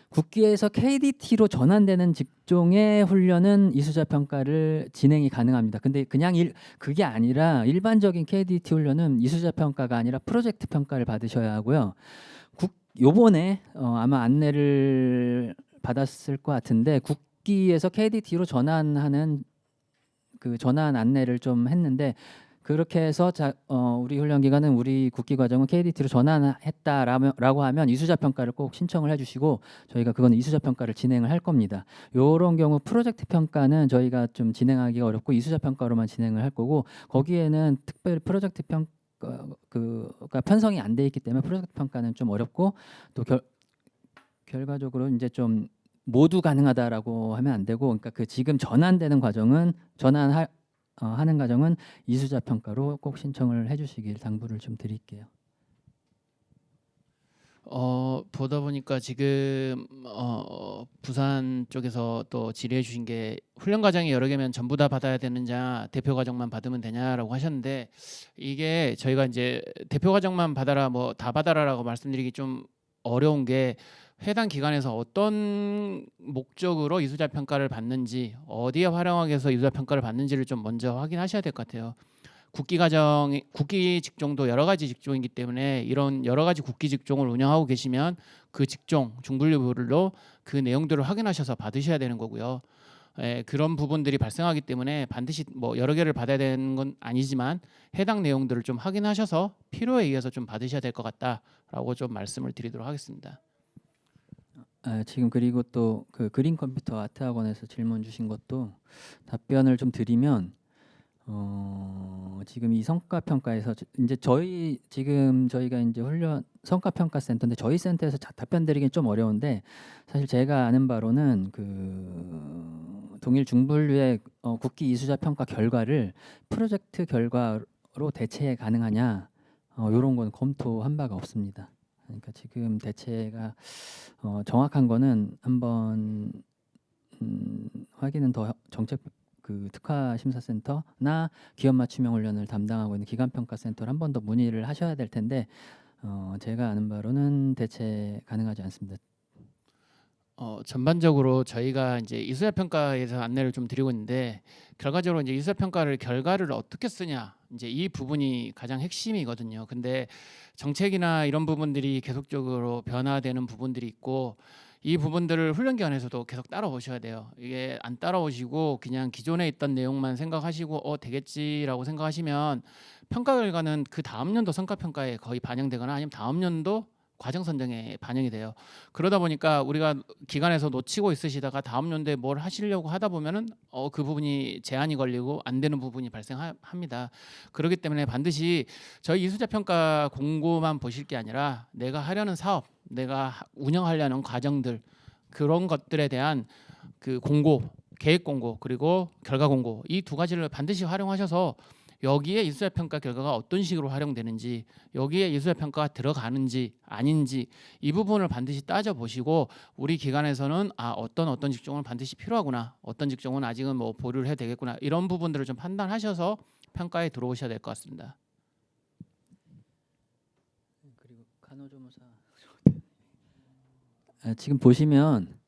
국기에서 KDT로 전환되는 직종의 훈련은 이수자 평가를 진행이 가능합니다. 근데 그냥 그게 아니라 일반적인 KDT 훈련은 이수자 평가가 아니라 프로젝트 평가를 받으셔야 하고요. 요번에 아마 안내를 받았을 것 같은데 국기에서 KDT로 전환하는 그 전환 안내를 좀 했는데 그렇게 해서 우리 훈련기관은 우리 국기 과정은 KDT로 전환했다라고 하면 이수자 평가를 꼭 신청을 해주시고 저희가 그건 이수자 평가를 진행을 할 겁니다. 이런 경우 프로젝트 평가는 저희가 좀 진행하기가 어렵고 이수자 평가로만 진행을 할 거고 거기에는 특별히 프로젝트 평가가 편성이 안 돼 있기 때문에 프로젝트 평가는 좀 어렵고 또 결과적으로 이제 좀 모두 가능하다라고 하면 안 되고 그러니까 그 지금 전환되는 과정은 하는 과정은 이수자 평가로 꼭 신청을 해주시길 당부를 좀 드릴게요. 보다 보니까 지금 부산 쪽에서 또 질의해 주신 게 훈련 과정이 여러 개면 전부 다 받아야 되느냐 대표 과정만 받으면 되냐라고 하셨는데 이게 저희가 이제 대표 과정만 받아라 뭐 다 받아라라고 말씀드리기 좀 어려운 게 해당 기관에서 어떤 목적으로 이수자 평가를 받는지 어디에 활용하기 위해서 이수자 평가를 받는지를 좀 먼저 확인하셔야 될 것 같아요. 국기 직종도 여러 가지 직종이기 때문에 이런 여러 가지 국기 직종을 운영하고 계시면 그 직종 중분류별로 그 내용들을 확인하셔서 받으셔야 되는 거고요. 그런 부분들이 발생하기 때문에 반드시 뭐 여러 개를 받아야 되는 건 아니지만 해당 내용들을 좀 확인하셔서 필요에 의해서 좀 받으셔야 될 것 같다라고 좀 말씀을 드리도록 하겠습니다. 지금 그리고 또 그 그린 컴퓨터 아트학원에서 질문 주신 것도 답변을 좀 드리면 지금 이 성과 평가에서 이제 저희가 이제 훈련 성과 평가 센터인데 저희 센터에서 답변 드리긴 좀 어려운데 사실 제가 아는 바로는 그 동일 중분류의 국기 이수자 평가 결과를 프로젝트 결과로 대체 가능하냐 이런 건 검토한 바가 없습니다. 그러니까 지금 대체가 정확한 거는 한번 확인은 더 정책 그 특화 심사센터나 기업 맞춤형 훈련을 담당하고 있는 기관평가센터를 한 번 더 문의를 하셔야 될 텐데 제가 아는 바로는 대체 가능하지 않습니다. 전반적으로 저희가 이제 이수자 평가에서 안내를 좀 드리고 있는데 결과적으로 이제 이수자 평가를 결과를 어떻게 쓰냐 이제 이 부분이 가장 핵심이거든요. 근데 정책이나 이런 부분들이 계속적으로 변화되는 부분들이 있고 이 부분들을 훈련 기관에서도 계속 따라오셔야 돼요. 이게 안 따라오시고 그냥 기존에 있던 내용만 생각하시고 되겠지라고 생각하시면 평가 결과는 그 다음 연도 성과 평가에 거의 반영되거나 아니면 다음 연도 과정 선정에 반영이 돼요. 그러다 보니까 우리가 기관에서 놓치고 있으시다가 다음 연도에 뭘 하시려고 하다 보면은 그 부분이 제한이 걸리고 안 되는 부분이 발생합니다. 그렇기 때문에 반드시 저희 이수자 평가 공고만 보실 게 아니라 내가 하려는 사업, 내가 운영하려는 과정들 그런 것들에 대한 그 공고, 계획 공고 그리고 결과 공고 이 두 가지를 반드시 활용하셔서 여기에 이수자 평가 결과가 어떤 식으로 활용되는지 여기에 이수자 평가가 들어가는지 아닌지 이 부분을 반드시 따져 보시고 우리 기관에서는 어떤 직종은 반드시 필요하구나 어떤 직종은 아직은 뭐 보류를 해야 되겠구나 이런 부분들을 좀 판단하셔서 평가에 들어오셔야 될 것 같습니다. 그리고 간호조무사 지금 보시면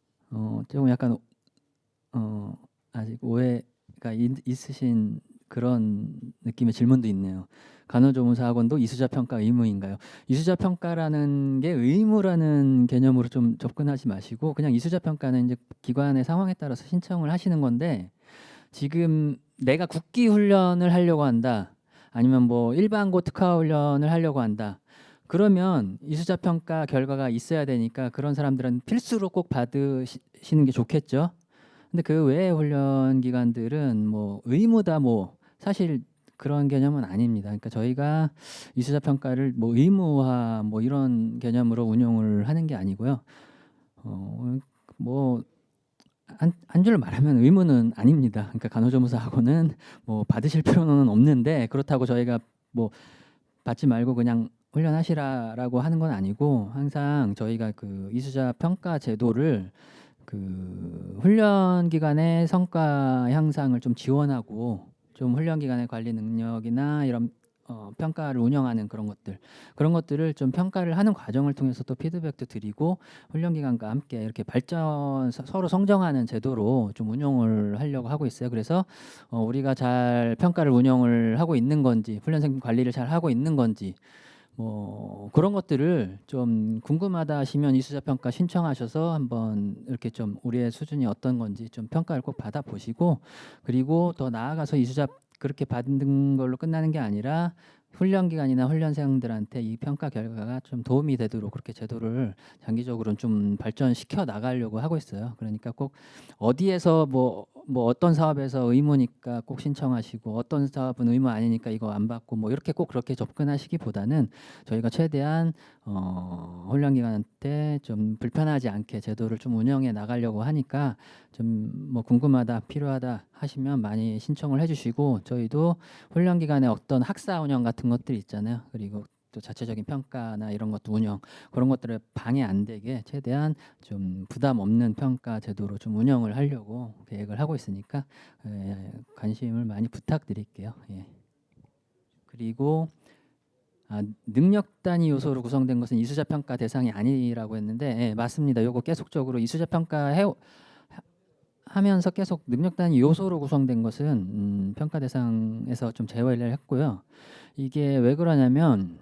조금 약간 아직 오해가 있으신 그런 느낌의 질문도 있네요. 간호조무사 학원도 이수자 평가 의무인가요? 이수자 평가라는 게 의무라는 개념으로 좀 접근하지 마시고 그냥 이수자 평가는 이제 기관의 상황에 따라서 신청을 하시는 건데 지금 내가 국기 훈련을 하려고 한다. 아니면 뭐 일반고 특화 훈련을 하려고 한다. 그러면 이수자 평가 결과가 있어야 되니까 그런 사람들은 필수로 꼭 받으시는 게 좋겠죠. 근데 그 외의 훈련 기관들은 뭐 의무다 뭐 사실 그런 개념은 아닙니다. 그러니까 저희가 이수자 평가를 뭐 의무화 뭐 이런 개념으로 운용을 하는 게 아니고요. 뭐 한 줄로 말하면 의무는 아닙니다. 그러니까 간호조무사하고는 뭐 받으실 필요는 없는데 그렇다고 저희가 뭐 받지 말고 그냥 훈련하시라라고 하는 건 아니고 항상 저희가 그 이수자 평가 제도를 그 훈련 기간의 성과 향상을 좀 지원하고 좀 훈련 기간의 관리 능력이나 이런 평가를 운영하는 그런 것들을 좀 평가를 하는 과정을 통해서 또 피드백도 드리고 훈련 기간과 함께 이렇게 서로 성장하는 제도로 좀 운영을 하려고 하고 있어요. 그래서 우리가 잘 평가를 운영을 하고 있는 건지 훈련생 관리를 잘 하고 있는 건지 뭐 그런 것들을 좀 궁금하다 하시면 이수자 평가 신청하셔서 한번 이렇게 좀 우리의 수준이 어떤 건지 좀 평가를 꼭 받아 보시고 그리고 더 나아가서 이수자 그렇게 받는 걸로 끝나는 게 아니라 훈련 기간이나 훈련생들한테 이 평가 결과가 좀 도움이 되도록 그렇게 제도를 장기적으로 좀 발전시켜 나가려고 하고 있어요. 그러니까 꼭 어디에서 뭐 어떤 사업에서 의무니까 꼭 신청하시고 어떤 사업은 의무 아니니까 이거 안 받고 뭐 이렇게 꼭 그렇게 접근하시기보다는 저희가 최대한 훈련기관한테 좀 불편하지 않게 제도를 좀 운영해 나가려고 하니까 좀 뭐 궁금하다 필요하다 하시면 많이 신청을 해주시고 저희도 훈련기간에 어떤 학사 운영 같은 것들 있잖아요. 그리고 또 자체적인 평가나 이런 것도 운영 그런 것들을 방해 안 되게 최대한 좀 부담 없는 평가 제도로 좀 운영을 하려고 계획을 하고 있으니까 관심을 많이 부탁드릴게요. 예. 그리고 능력 단위 요소로 구성된 것은 이수자 평가 대상이 아니라고 했는데 예, 맞습니다. 요거 계속적으로 이수자 평가 하면서 계속 능력 단위 요소로 구성된 것은 평가 대상에서 좀 제외를 했고요. 이게 왜 그러냐면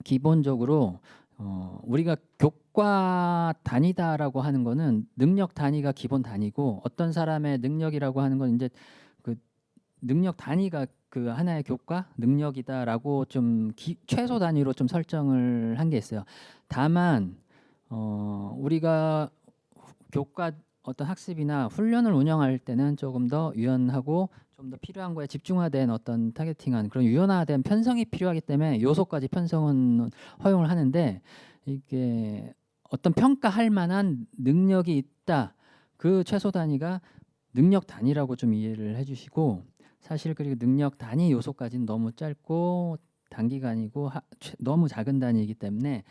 기본적으로 우리가 교과 단위다라고 하는 거는 능력 단위가 기본 단위고 어떤 사람의 능력이라고 하는 건 이제 그 능력 단위가 그 하나의 교과 능력이다라고 좀 최소 단위로 좀 설정을 한 게 있어요. 다만 우리가 교과 어떤 학습이나 훈련을 운영할 때는 조금 더 유연하고 좀 더 필요한 거에 집중화된 어떤 타겟팅한 그런 유연화된 편성이 필요하기 때문에 요소까지 편성은 허용을 하는데 이게 어떤 평가할 만한 능력이 있다. 그 최소 단위가 능력 단위라고 좀 이해를 해주시고 사실 그리고 능력 단위 요소까지는 너무 짧고 단기간이고 너무 작은 단위이기 때문에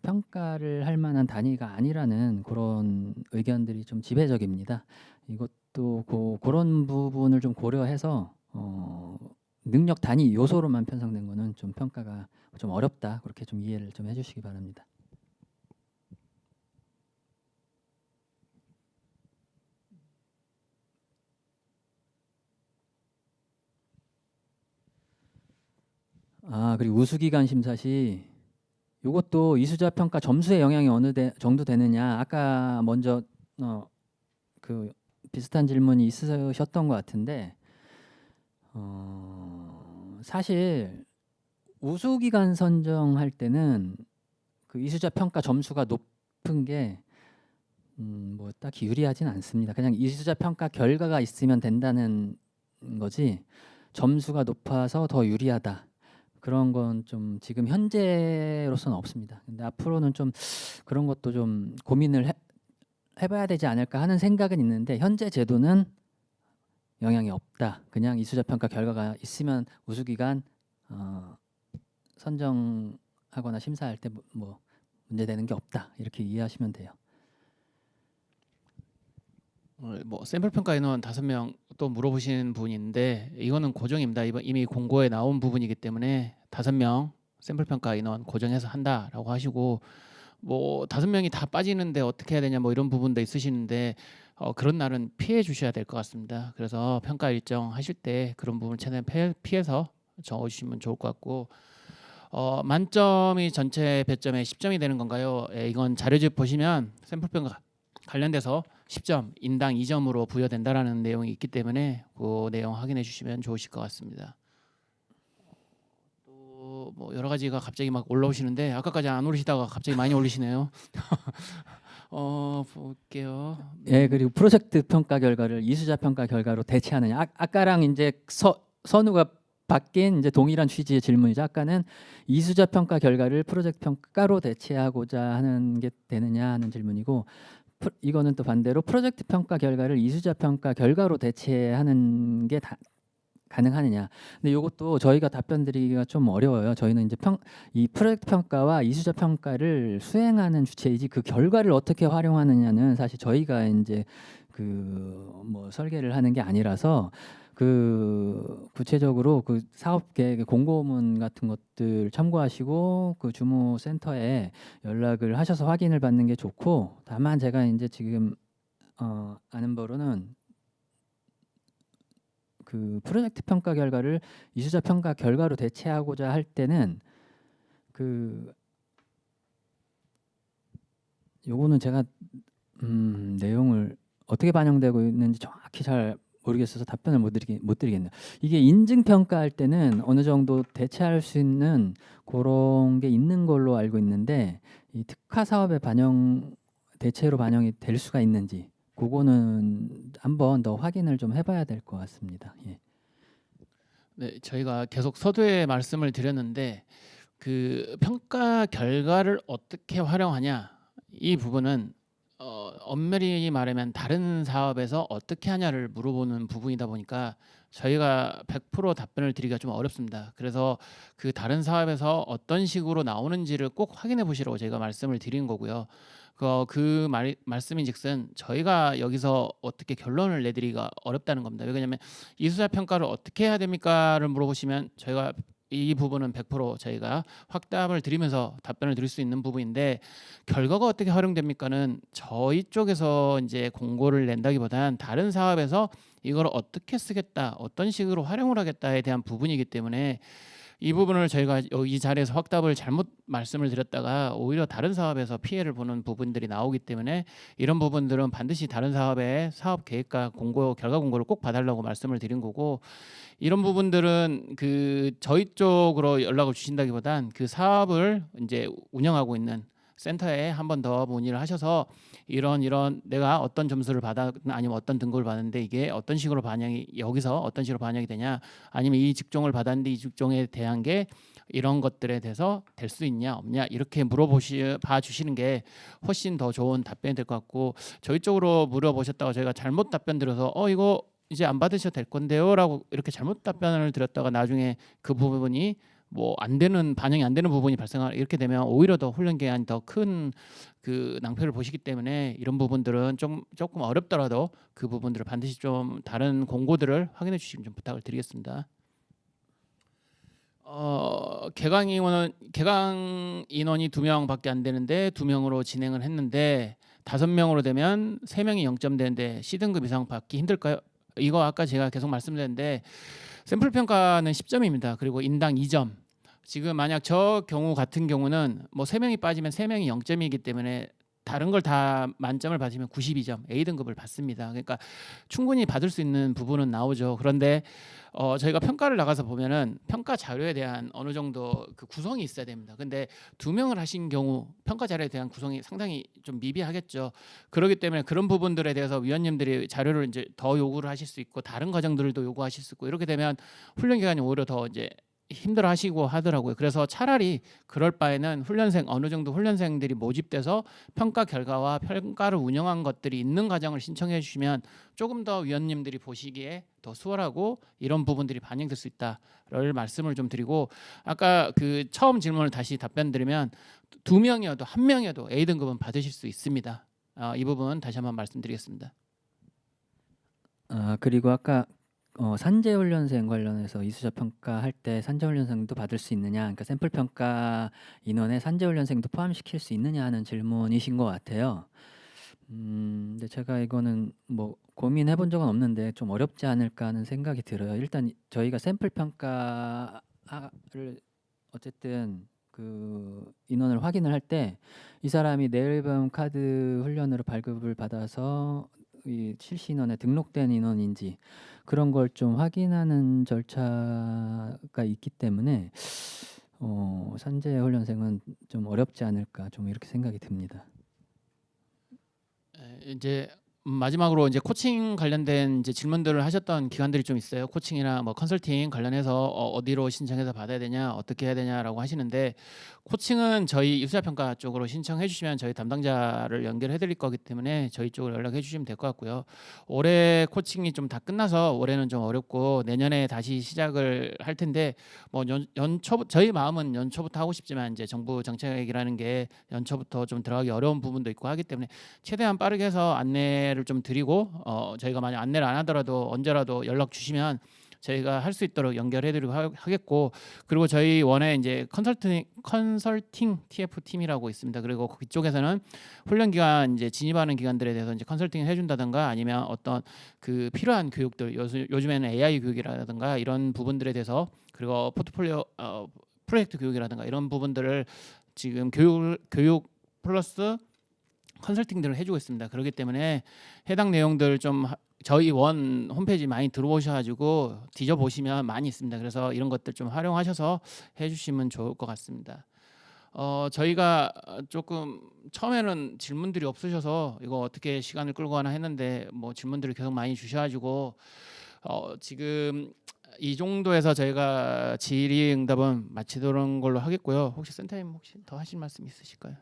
평가를 할 만한 단위가 아니라는 그런 의견들이 좀 지배적입니다. 이것도 그런 부분을 좀 고려해서 능력 단위 요소로만 편성된 거는 좀 평가가 좀 어렵다 그렇게 좀 이해를 좀 해주시기 바랍니다. 그리고 우수기관 심사 시 요것도 이수자 평가 점수의 영향이 어느 정도 되느냐. 아까 먼저 그 비슷한 질문이 있으셨던 것 같은데 사실 우수기관 선정할 때는 그 이수자 평가 점수가 높은 게 뭐 딱히 유리하진 않습니다. 그냥 이수자 평가 결과가 있으면 된다는 거지 점수가 높아서 더 유리하다. 그런 건 좀 지금 현재로서는 없습니다. 근데 앞으로는 좀 그런 것도 좀 고민을 해봐야 되지 않을까 하는 생각은 있는데 현재 제도는 영향이 없다. 그냥 이수자 평가 결과가 있으면 우수기관 선정하거나 심사할 때 뭐 문제되는 게 없다. 이렇게 이해하시면 돼요. 뭐 샘플 평가 인원 5명 또 물어보신 분인데 이거는 고정입니다. 이미 공고에 나온 부분이기 때문에 5명 샘플 평가 인원 고정해서 한다라고 하시고 뭐 5명이 다 빠지는데 어떻게 해야 되냐 뭐 이런 부분도 있으시는데 그런 날은 피해 주셔야 될 것 같습니다. 그래서 평가 일정 하실 때 그런 부분 최대한 피해서 적어주시면 좋을 것 같고 만점이 전체 배점에 10점이 되는 건가요? 예, 이건 자료집 보시면 샘플 평가 관련돼서 10점, 인당 2점으로 부여된다라는 내용이 있기 때문에 그 내용 확인해 주시면 좋으실 것 같습니다. 또 뭐 여러 가지가 갑자기 막 올라오시는데 아까까지 안 오르시다가 갑자기 많이 올리시네요. 볼게요. 예, 그리고 프로젝트 평가 결과를 이수자 평가 결과로 대체하느냐. 아까랑 이제 선우가 바뀐 이제 동일한 취지의 질문이죠. 아까는 이수자 평가 결과를 프로젝트 평가로 대체하고자 하는 게 되느냐 하는 질문이고 이거는 또 반대로 프로젝트 평가 결과를 이수자 평가 결과로 대체하는 게 가능하느냐. 근데 이것도 저희가 답변 드리기가 좀 어려워요. 저희는 이제 이 프로젝트 평가와 이수자 평가를 수행하는 주체이지 그 결과를 어떻게 활용하느냐는 사실 저희가 이제 그 뭐 설계를 하는 게 아니라서 그 구체적으로 그 사업 계획 공고문 같은 것들 참고하시고 그 주무센터에 연락을 하셔서 확인을 받는 게 좋고 다만 제가 이제 지금 아는 바로는 그 프로젝트 평가 결과를 이수자 평가 결과로 대체하고자 할 때는 그 요거는 제가 내용을 어떻게 반영되고 있는지 정확히 잘 모르겠어서 답변을 못 드리겠네요. 이게 인증 평가할 때는 어느 정도 대체할 수 있는 그런 게 있는 걸로 알고 있는데 이 특화 사업에 대체로 반영이 될 수가 있는지 그거는 한번 더 확인을 좀 해봐야 될 것 같습니다. 예. 네, 저희가 계속 서두에 말씀을 드렸는데 그 평가 결과를 어떻게 활용하냐 이 부분은 엄밀히 말하면 다른 사업에서 어떻게 하냐를 물어보는 부분이다 보니까 저희가 100% 답변을 드리기가 좀 어렵습니다. 그래서 그 다른 사업에서 어떤 식으로 나오는지를 꼭 확인해 보시라고 제가 말씀을 드린 거고요. 말씀인즉슨 저희가 여기서 어떻게 결론을 내드리기가 어렵다는 겁니다. 왜냐하면 이수자 평가를 어떻게 해야 됩니까를 물어보시면 저희가 이 부분은 100% 저희가 확답을 드리면서 답변을 드릴 수 있는 부분인데 결과가 어떻게 활용됩니까는 저희 쪽에서 이제 공고를 낸다기보단 다른 사업에서 이걸 어떻게 쓰겠다, 어떤 식으로 활용을 하겠다에 대한 부분이기 때문에 이 부분을 저희가 이 자리에서 확답을 잘못 말씀을 드렸다가 오히려 다른 사업에서 피해를 보는 부분들이 나오기 때문에 이런 부분들은 반드시 다른 사업의 사업 계획과 결과 공고를 꼭 봐달라고 말씀을 드린 거고 이런 부분들은 그 저희 쪽으로 연락을 주신다기보단 그 사업을 이제 운영하고 있는 센터에 한 번 더 문의를 하셔서 이런 내가 어떤 점수를 아니면 어떤 등급을 받았는데 이게 어떤 식으로 여기서 어떤 식으로 반영이 되냐 아니면 이 직종을 받았는데 이 직종에 대한 게 이런 것들에 대해서 될 수 있냐 없냐 이렇게 봐 주시는 게 훨씬 더 좋은 답변이 될 것 같고 저희 쪽으로 물어보셨다가 저희가 잘못 답변 드려서 이거 이제 안 받으셔도 될 건데요라고 이렇게 잘못 답변을 드렸다가 나중에 그 부분이 뭐 반영이 안 되는 부분이 이렇게 되면 오히려 더 훈련 기간이 더 큰 그 낭패를 보시기 때문에 이런 부분들은 조금 어렵더라도 그 부분들을 반드시 좀 다른 공고들을 확인해 주시면 좀 부탁을 드리겠습니다. 개강 인원이 2명밖에 안 되는데 2명으로 진행을 했는데 5명으로 되면 3명이 0점 되는데 C등급 이상 받기 힘들까요? 이거 아까 제가 계속 말씀드렸는데 샘플 평가는 10점입니다. 그리고 인당 2점. 지금 만약 저 경우 같은 경우는 뭐 3명이 빠지면 3명이 0점이기 때문에 다른 걸 다 만점을 받으면 92점 A등급을 받습니다. 그러니까 충분히 받을 수 있는 부분은 나오죠. 그런데 저희가 평가를 나가서 보면은 평가 자료에 대한 어느 정도 그 구성이 있어야 됩니다. 근데 2명을 하신 경우 평가 자료에 대한 구성이 상당히 좀 미비하겠죠. 그렇기 때문에 그런 부분들에 대해서 위원님들이 자료를 이제 더 요구를 하실 수 있고 다른 과정들도 요구하실 수 있고 이렇게 되면 훈련 기간이 오히려 더 이제 힘들어 하시고 하더라고요. 그래서 차라리 그럴 바에는 훈련생 어느 정도 훈련생들이 모집돼서 평가 결과와 평가를 운영한 것들이 있는 과정을 신청해 주시면 조금 더 위원님들이 보시기에 더 수월하고 이런 부분들이 반영될 수 있다를 말씀을 좀 드리고 아까 그 처음 질문을 다시 답변 드리면 2명이어도 1명이어도 A등급은 받으실 수 있습니다. 이 부분 다시 한번 말씀드리겠습니다. 그리고 아까 산재훈련생 관련해서 이수자 평가할 때 산재훈련생도 받을 수 있느냐, 그러니까 샘플 평가 인원에 산재훈련생도 포함시킬 수 있느냐 하는 질문이신 것 같아요. 근데 제가 이거는 뭐 고민해 본 적은 없는데 좀 어렵지 않을까 하는 생각이 들어요. 일단 저희가 샘플 평가를 어쨌든 그 인원을 확인을 할 때 이 사람이 내일병 카드 훈련으로 발급을 받아서 이 실시 인원에 등록된 인원인지 그런 걸 좀 확인하는 절차가 있기 때문에 산재 훈련생은 좀 어렵지 않을까 좀 이렇게 생각이 듭니다. 이제 마지막으로 이제 코칭 관련된 이제 질문들을 하셨던 기관들이 좀 있어요. 코칭이나 뭐 컨설팅 관련해서 어디로 신청해서 받아야 되냐, 어떻게 해야 되냐라고 하시는데 코칭은 저희 이수자 평가 쪽으로 신청해 주시면 저희 담당자를 연결해 드릴 거기 때문에 저희 쪽으로 연락해 주시면 될 것 같고요. 올해 코칭이 좀 다 끝나서 올해는 좀 어렵고 내년에 다시 시작을 할 텐데 뭐 연초 저희 마음은 연초부터 하고 싶지만 이제 정부 정책이라는 게 연초부터 좀 들어가기 어려운 부분도 있고 하기 때문에 최대한 빠르게 해서 안내를 좀 드리고 저희가 만약 안내를 안 하더라도 언제라도 연락 주시면 저희가 할 수 있도록 연결해드리고 하겠고 그리고 저희 원에 이제 컨설팅 TF 팀이라고 있습니다. 그리고 그쪽에서는 훈련 기간 이제 진입하는 기관들에 대해서 이제 컨설팅을 해준다든가 아니면 어떤 그 필요한 교육들 요즘에는 AI 교육이라든가 이런 부분들에 대해서 그리고 포트폴리오 프로젝트 교육이라든가 이런 부분들을 지금 교육 플러스 컨설팅들을 해주고 있습니다. 그렇기 때문에 해당 내용들 좀 저희 원 홈페이지 많이 들어오셔가지고 뒤져보시면 많이 있습니다. 그래서 이런 것들 좀 활용하셔서 해주시면 좋을 것 같습니다. 저희가 조금 처음에는 질문들이 없으셔서 이거 어떻게 시간을 끌고 가나 했는데 뭐 질문들을 계속 많이 주셔가지고 지금 이 정도에서 저희가 질의응답은 마치도록 걸로 하겠고요. 혹시 센터님 혹시 더 하실 말씀 있으실까요?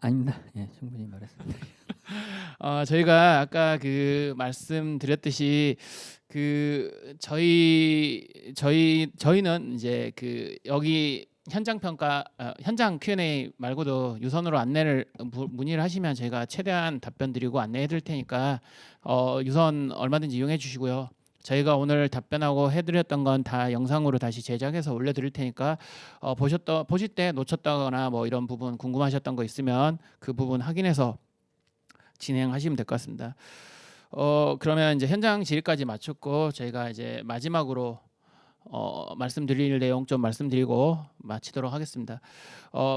아닙니다. 예, 충분히 말했습니다. 저희가 아까 그 말씀드렸듯이 그 저희는 이제 그 여기 현장 평가 현장 Q&A 말고도 유선으로 안내를 문의를 하시면 저희가 최대한 답변 드리고 안내해 드릴 테니까 유선 얼마든지 이용해 주시고요. 저희가 오늘 답변하고 해드렸던 건 다 영상으로 다시 제작해서 올려드릴 테니까 보실 때 놓쳤다거나 뭐 이런 부분 궁금하셨던 거 있으면 그 부분 확인해서 진행하시면 될 것 같습니다. 그러면 이제 현장 질의까지 마쳤고 저희가 이제 마지막으로 말씀드릴 내용 좀 말씀드리고 마치도록 하겠습니다.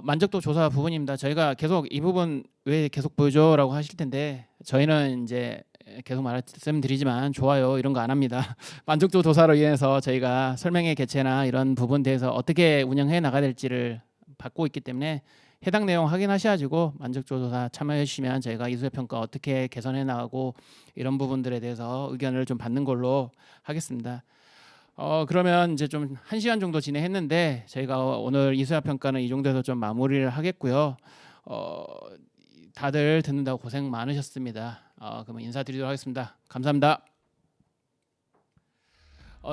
만족도 조사 부분입니다. 저희가 계속 이 부분 왜 계속 보여줘라고 하실 텐데 저희는 이제 계속 말씀드리지만 좋아요 이런 거 안 합니다. 만족도 조사로 인해서 저희가 설명회 개최나 이런 부분 대해서 어떻게 운영해 나가야 될지를 받고 있기 때문에 해당 내용 확인하셔가지고 만족도 조사 참여해 주시면 저희가 이수자 평가 어떻게 개선해 나가고 이런 부분들에 대해서 의견을 좀 받는 걸로 하겠습니다. 그러면 이제 좀 1시간 정도 진행했는데 저희가 오늘 이수자 평가는 이 정도에서 좀 마무리를 하겠고요. 다들 듣는다고 고생 많으셨습니다. 그러면 인사드리도록 하겠습니다. 감사합니다.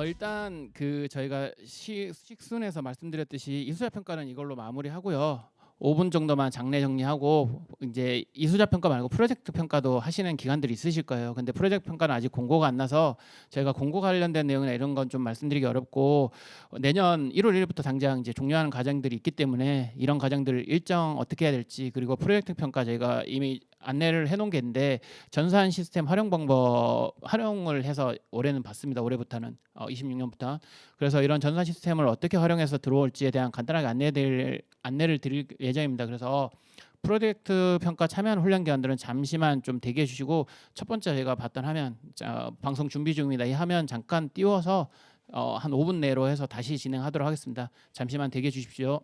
일단 그 저희가 식순에서 말씀드렸듯이 이수자 평가는 이걸로 마무리하고요. 5분 정도만 장례 정리하고 이제 이수자 평가 말고 프로젝트 평가도 하시는 기관들이 있으실 거예요. 근데 프로젝트 평가는 아직 공고가 안 나서 저희가 공고 관련된 내용이나 이런 건 좀 말씀드리기 어렵고 내년 1월 1일부터 당장 이제 종료하는 과정들이 있기 때문에 이런 과정들을 일정 어떻게 해야 될지 그리고 프로젝트 평가 저희가 이미 안내를 해놓은 게 있는데 전산 시스템 활용 방법 활용을 해서 올해는 봤습니다. 올해부터는 26년부터. 그래서 이런 전산 시스템을 어떻게 활용해서 들어올지에 대한 간단하게 안내를 드릴 예정입니다. 그래서 프로젝트 평가 참여한 훈련 기관들은 잠시만 좀 대기해 주시고 첫 번째 제가 봤던 화면 방송 준비 중입니다. 이 화면 잠깐 띄워서 한 5분 내로 해서 다시 진행하도록 하겠습니다. 잠시만 대기해 주십시오.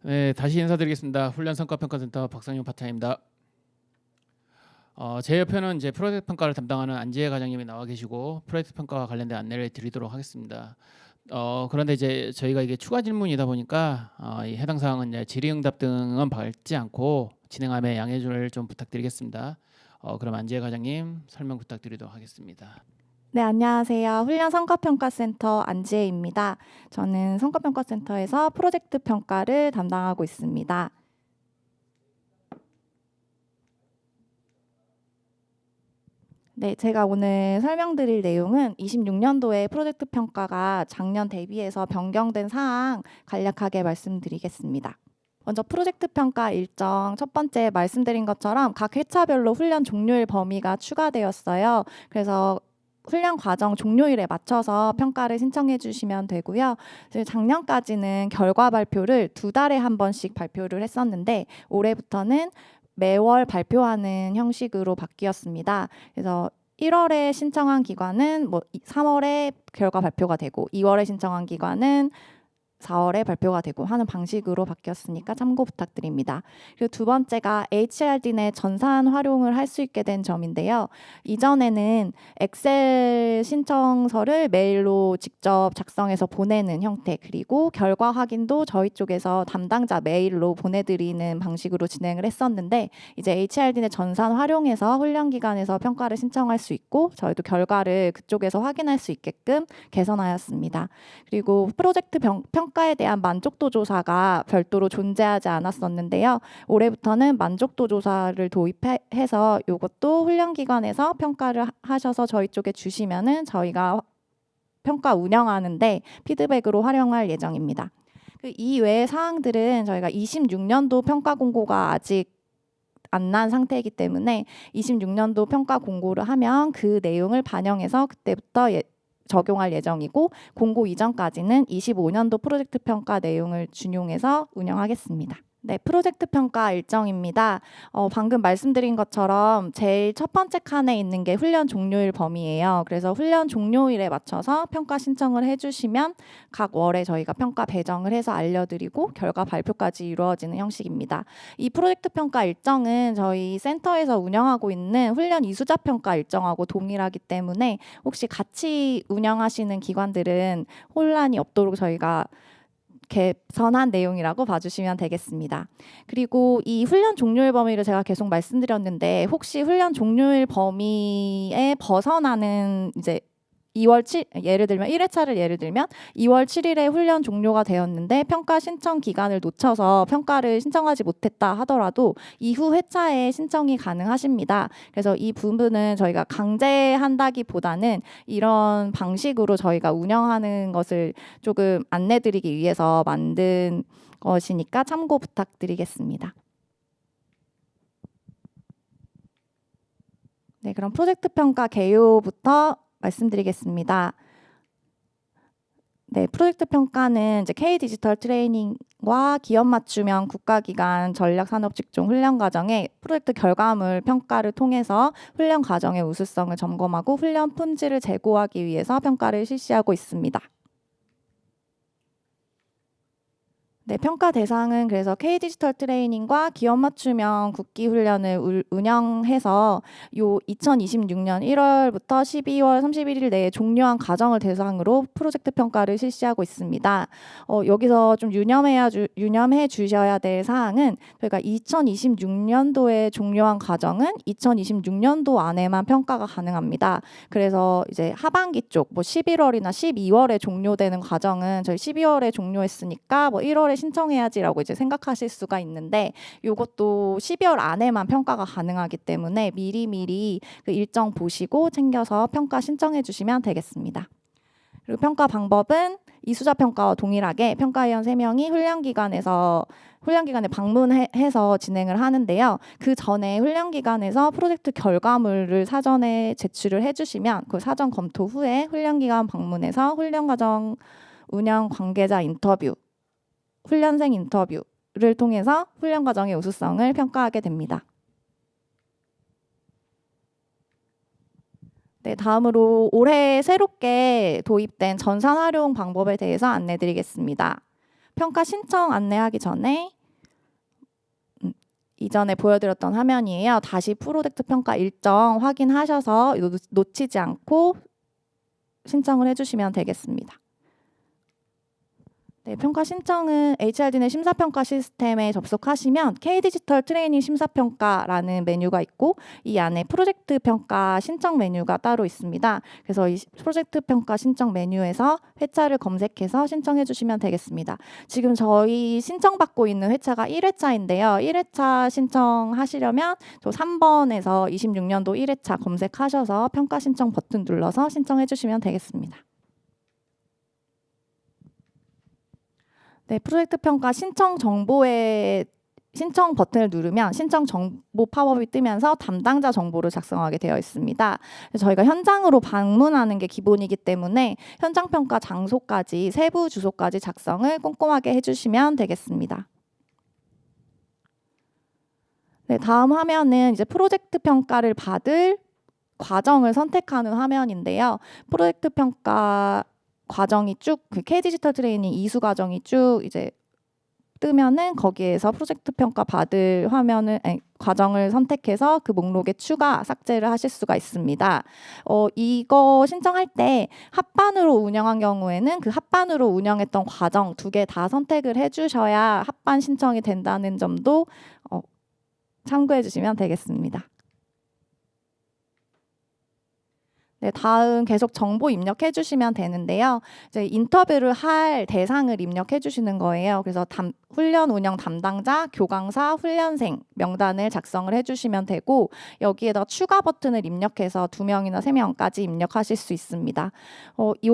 네, 다시 인사드리겠습니다. 훈련성과평가센터 박상용 파트너입니다. 제 옆에는 이제 프로젝트 평가를 담당하는 안지혜 과장님이 나와 계시고 프로젝트 평가와 관련된 안내를 드리도록 하겠습니다. 그런데 이제 저희가 이게 추가 질문이다 보니까 이 해당 사항은 이제 질의응답 등은 받지 않고 진행함에 양해를 좀 부탁드리겠습니다. 그럼 안지혜 과장님 설명 부탁드리도록 하겠습니다. 네, 안녕하세요. 훈련 성과평가센터 안지혜입니다. 저는 성과평가센터에서 프로젝트 평가를 담당하고 있습니다. 네, 제가 오늘 설명드릴 내용은 26년도에 프로젝트 평가가 작년 대비해서 변경된 사항 간략하게 말씀드리겠습니다. 먼저 프로젝트 평가 일정 첫 번째 말씀드린 것처럼 각 회차별로 훈련 종료일 범위가 추가되었어요. 그래서 훈련 과정 종료일에 맞춰서 평가를 신청해 주시면 되고요. 작년까지는 결과 발표를 2달에 한 번씩 발표를 했었는데 올해부터는 매월 발표하는 형식으로 바뀌었습니다. 그래서 1월에 신청한 기관은 3월에 결과 발표가 되고 2월에 신청한 기관은 4월에 발표가 되고 하는 방식으로 바뀌었으니까 참고 부탁드립니다. 그리고 두 번째가 HRD 내 전산 활용을 할 수 있게 된 점인데요. 이전에는 엑셀 신청서를 메일로 직접 작성해서 보내는 형태, 그리고 결과 확인도 저희 쪽에서 담당자 메일로 보내드리는 방식으로 진행을 했었는데 이제 HRD 내 전산 활용해서 훈련기관에서 평가를 신청할 수 있고 저희도 결과를 그쪽에서 확인할 수 있게끔 개선하였습니다. 그리고 프로젝트 평가에 대한 만족도 조사가 별도로 존재하지 않았었는데요. 올해부터는 만족도 조사를 도입해서 이것도 훈련기관에서 평가를 하셔서 저희 쪽에 주시면은 저희가 평가 운영하는데 피드백으로 활용할 예정입니다. 그 이외의 사항들은 저희가 26년도 평가 공고가 아직 안 난 상태이기 때문에 26년도 평가 공고를 하면 그 내용을 반영해서 그때부터 적용할 예정이고 공고 이전까지는 25년도 프로젝트 평가 내용을 준용해서 운영하겠습니다. 네, 프로젝트 평가 일정입니다. 방금 말씀드린 것처럼 제일 첫 번째 칸에 있는 게 훈련 종료일 범위예요. 그래서 훈련 종료일에 맞춰서 평가 신청을 해주시면 각 월에 저희가 평가 배정을 해서 알려드리고 결과 발표까지 이루어지는 형식입니다. 이 프로젝트 평가 일정은 저희 센터에서 운영하고 있는 훈련 이수자 평가 일정하고 동일하기 때문에 혹시 같이 운영하시는 기관들은 혼란이 없도록 저희가 개선한 내용이라고 봐주시면 되겠습니다. 그리고 이 훈련 종료일 범위를 제가 계속 말씀드렸는데 혹시 훈련 종료일 범위에 벗어나는 이제 2월 7 예를 들면 1회차를 예를 들면 2월 7일에 훈련 종료가 되었는데 평가 신청 기간을 놓쳐서 평가를 신청하지 못했다 하더라도 이후 회차에 신청이 가능하십니다. 그래서 이 부분은 저희가 강제한다기보다는 이런 방식으로 저희가 운영하는 것을 조금 안내드리기 위해서 만든 것이니까 참고 부탁드리겠습니다. 네, 그럼 프로젝트 평가 개요부터 말씀드리겠습니다. 네, 프로젝트 평가는 이제 K 디지털 트레이닝과 기업 맞춤형 국가기관 전략 산업 직종 훈련 과정의 프로젝트 결과물 평가를 통해서 훈련 과정의 우수성을 점검하고 훈련 품질을 제고하기 위해서 평가를 실시하고 있습니다. 네, 평가 대상은 그래서 K 디지털 트레이닝과 기업 맞춤형 국기 훈련을 운영해서 요 2026년 1월부터 12월 31일 내에 종료한 과정을 대상으로 프로젝트 평가를 실시하고 있습니다. 여기서 좀 유념해 주셔야 될 사항은 저희가 2026년도에 종료한 과정은 2026년도 안에만 평가가 가능합니다. 그래서 이제 하반기 쪽 뭐 11월이나 12월에 종료되는 과정은 저희 12월에 종료했으니까 뭐 1월에 신청해야지라고 이제 생각하실 수가 있는데 이것도 12월 안에만 평가가 가능하기 때문에 미리미리 그 일정 보시고 챙겨서 평가 신청해 주시면 되겠습니다. 그리고 평가 방법은 이수자 평가와 동일하게 평가위원 3명이 훈련기관에 방문해서 진행을 하는데요. 그 전에 훈련기관에서 프로젝트 결과물을 사전에 제출을 해주시면 그 사전 검토 후에 훈련기관 방문해서 훈련과정 운영 관계자 인터뷰, 훈련생 인터뷰를 통해서 훈련 과정의 우수성을 평가하게 됩니다. 네, 다음으로 올해 새롭게 도입된 전산 활용 방법에 대해서 안내드리겠습니다. 평가 신청 안내하기 전에 이전에 보여드렸던 화면이에요. 다시 프로젝트 평가 일정 확인하셔서 놓치지 않고 신청을 해주시면 되겠습니다. 네, 평가 신청은 HRDnet 심사평가 시스템에 접속하시면 K-디지털 트레이닝 심사평가라는 메뉴가 있고 이 안에 프로젝트 평가 신청 메뉴가 따로 있습니다. 그래서 이 프로젝트 평가 신청 메뉴에서 회차를 검색해서 신청해 주시면 되겠습니다. 지금 저희 신청받고 있는 회차가 1회차인데요. 1회차 신청하시려면 저 3번에서 26년도 1회차 검색하셔서 평가 신청 버튼 눌러서 신청해 주시면 되겠습니다. 네, 프로젝트 평가 신청 버튼을 누르면 신청 정보 팝업이 뜨면서 담당자 정보를 작성하게 되어 있습니다. 저희가 현장으로 방문하는 게 기본이기 때문에 현장 평가 장소까지 세부 주소까지 작성을 꼼꼼하게 해주시면 되겠습니다. 네, 다음 화면은 이제 프로젝트 평가를 받을 과정을 선택하는 화면인데요. 프로젝트 평가 과정이 쭉 그 K 디지털 트레이닝 이수 과정이 쭉 이제 뜨면은 거기에서 프로젝트 평가 받을 과정을 선택해서 그 목록에 추가 삭제를 하실 수가 있습니다. 이거 신청할 때 합반으로 운영한 경우에는 그 합반으로 운영했던 과정 2개 다 선택을 해주셔야 합반 신청이 된다는 점도 참고해 주시면 되겠습니다. 네, 다음 계속 정보 입력해 주시면 되는데요. 이제 인터뷰를 할 대상을 입력해 주시는 거예요. 그래서 훈련 운영 담당자, 교강사, 훈련생 명단을 작성을 해 주시면 되고 여기에다 추가 버튼을 입력해서 2명이나 3명까지 입력하실 수 있습니다. 이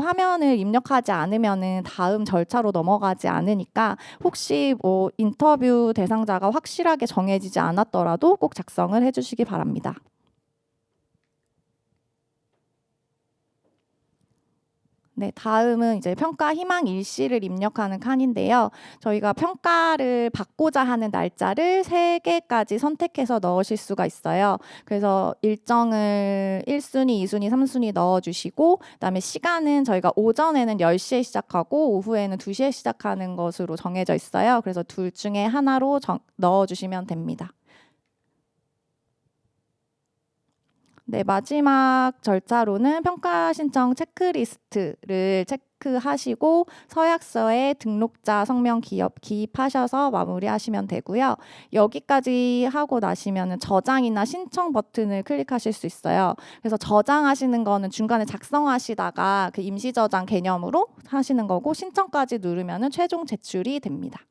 화면을 입력하지 않으면은 다음 절차로 넘어가지 않으니까 혹시 뭐 인터뷰 대상자가 확실하게 정해지지 않았더라도 꼭 작성을 해 주시기 바랍니다. 네, 다음은 이제 평가 희망 일시를 입력하는 칸인데요. 저희가 평가를 받고자 하는 날짜를 3개까지 선택해서 넣으실 수가 있어요. 그래서 일정을 1순위, 2순위, 3순위 넣어주시고 그다음에 시간은 저희가 오전에는 10시에 시작하고 오후에는 2시에 시작하는 것으로 정해져 있어요. 그래서 둘 중에 하나로 넣어주시면 됩니다. 네, 마지막 절차로는 평가 신청 체크리스트를 체크하시고 서약서에 등록자 성명 기입하셔서 마무리하시면 되고요. 여기까지 하고 나시면 저장이나 신청 버튼을 클릭하실 수 있어요. 그래서 저장하시는 거는 중간에 작성하시다가 그 임시 저장 개념으로 하시는 거고 신청까지 누르면 최종 제출이 됩니다.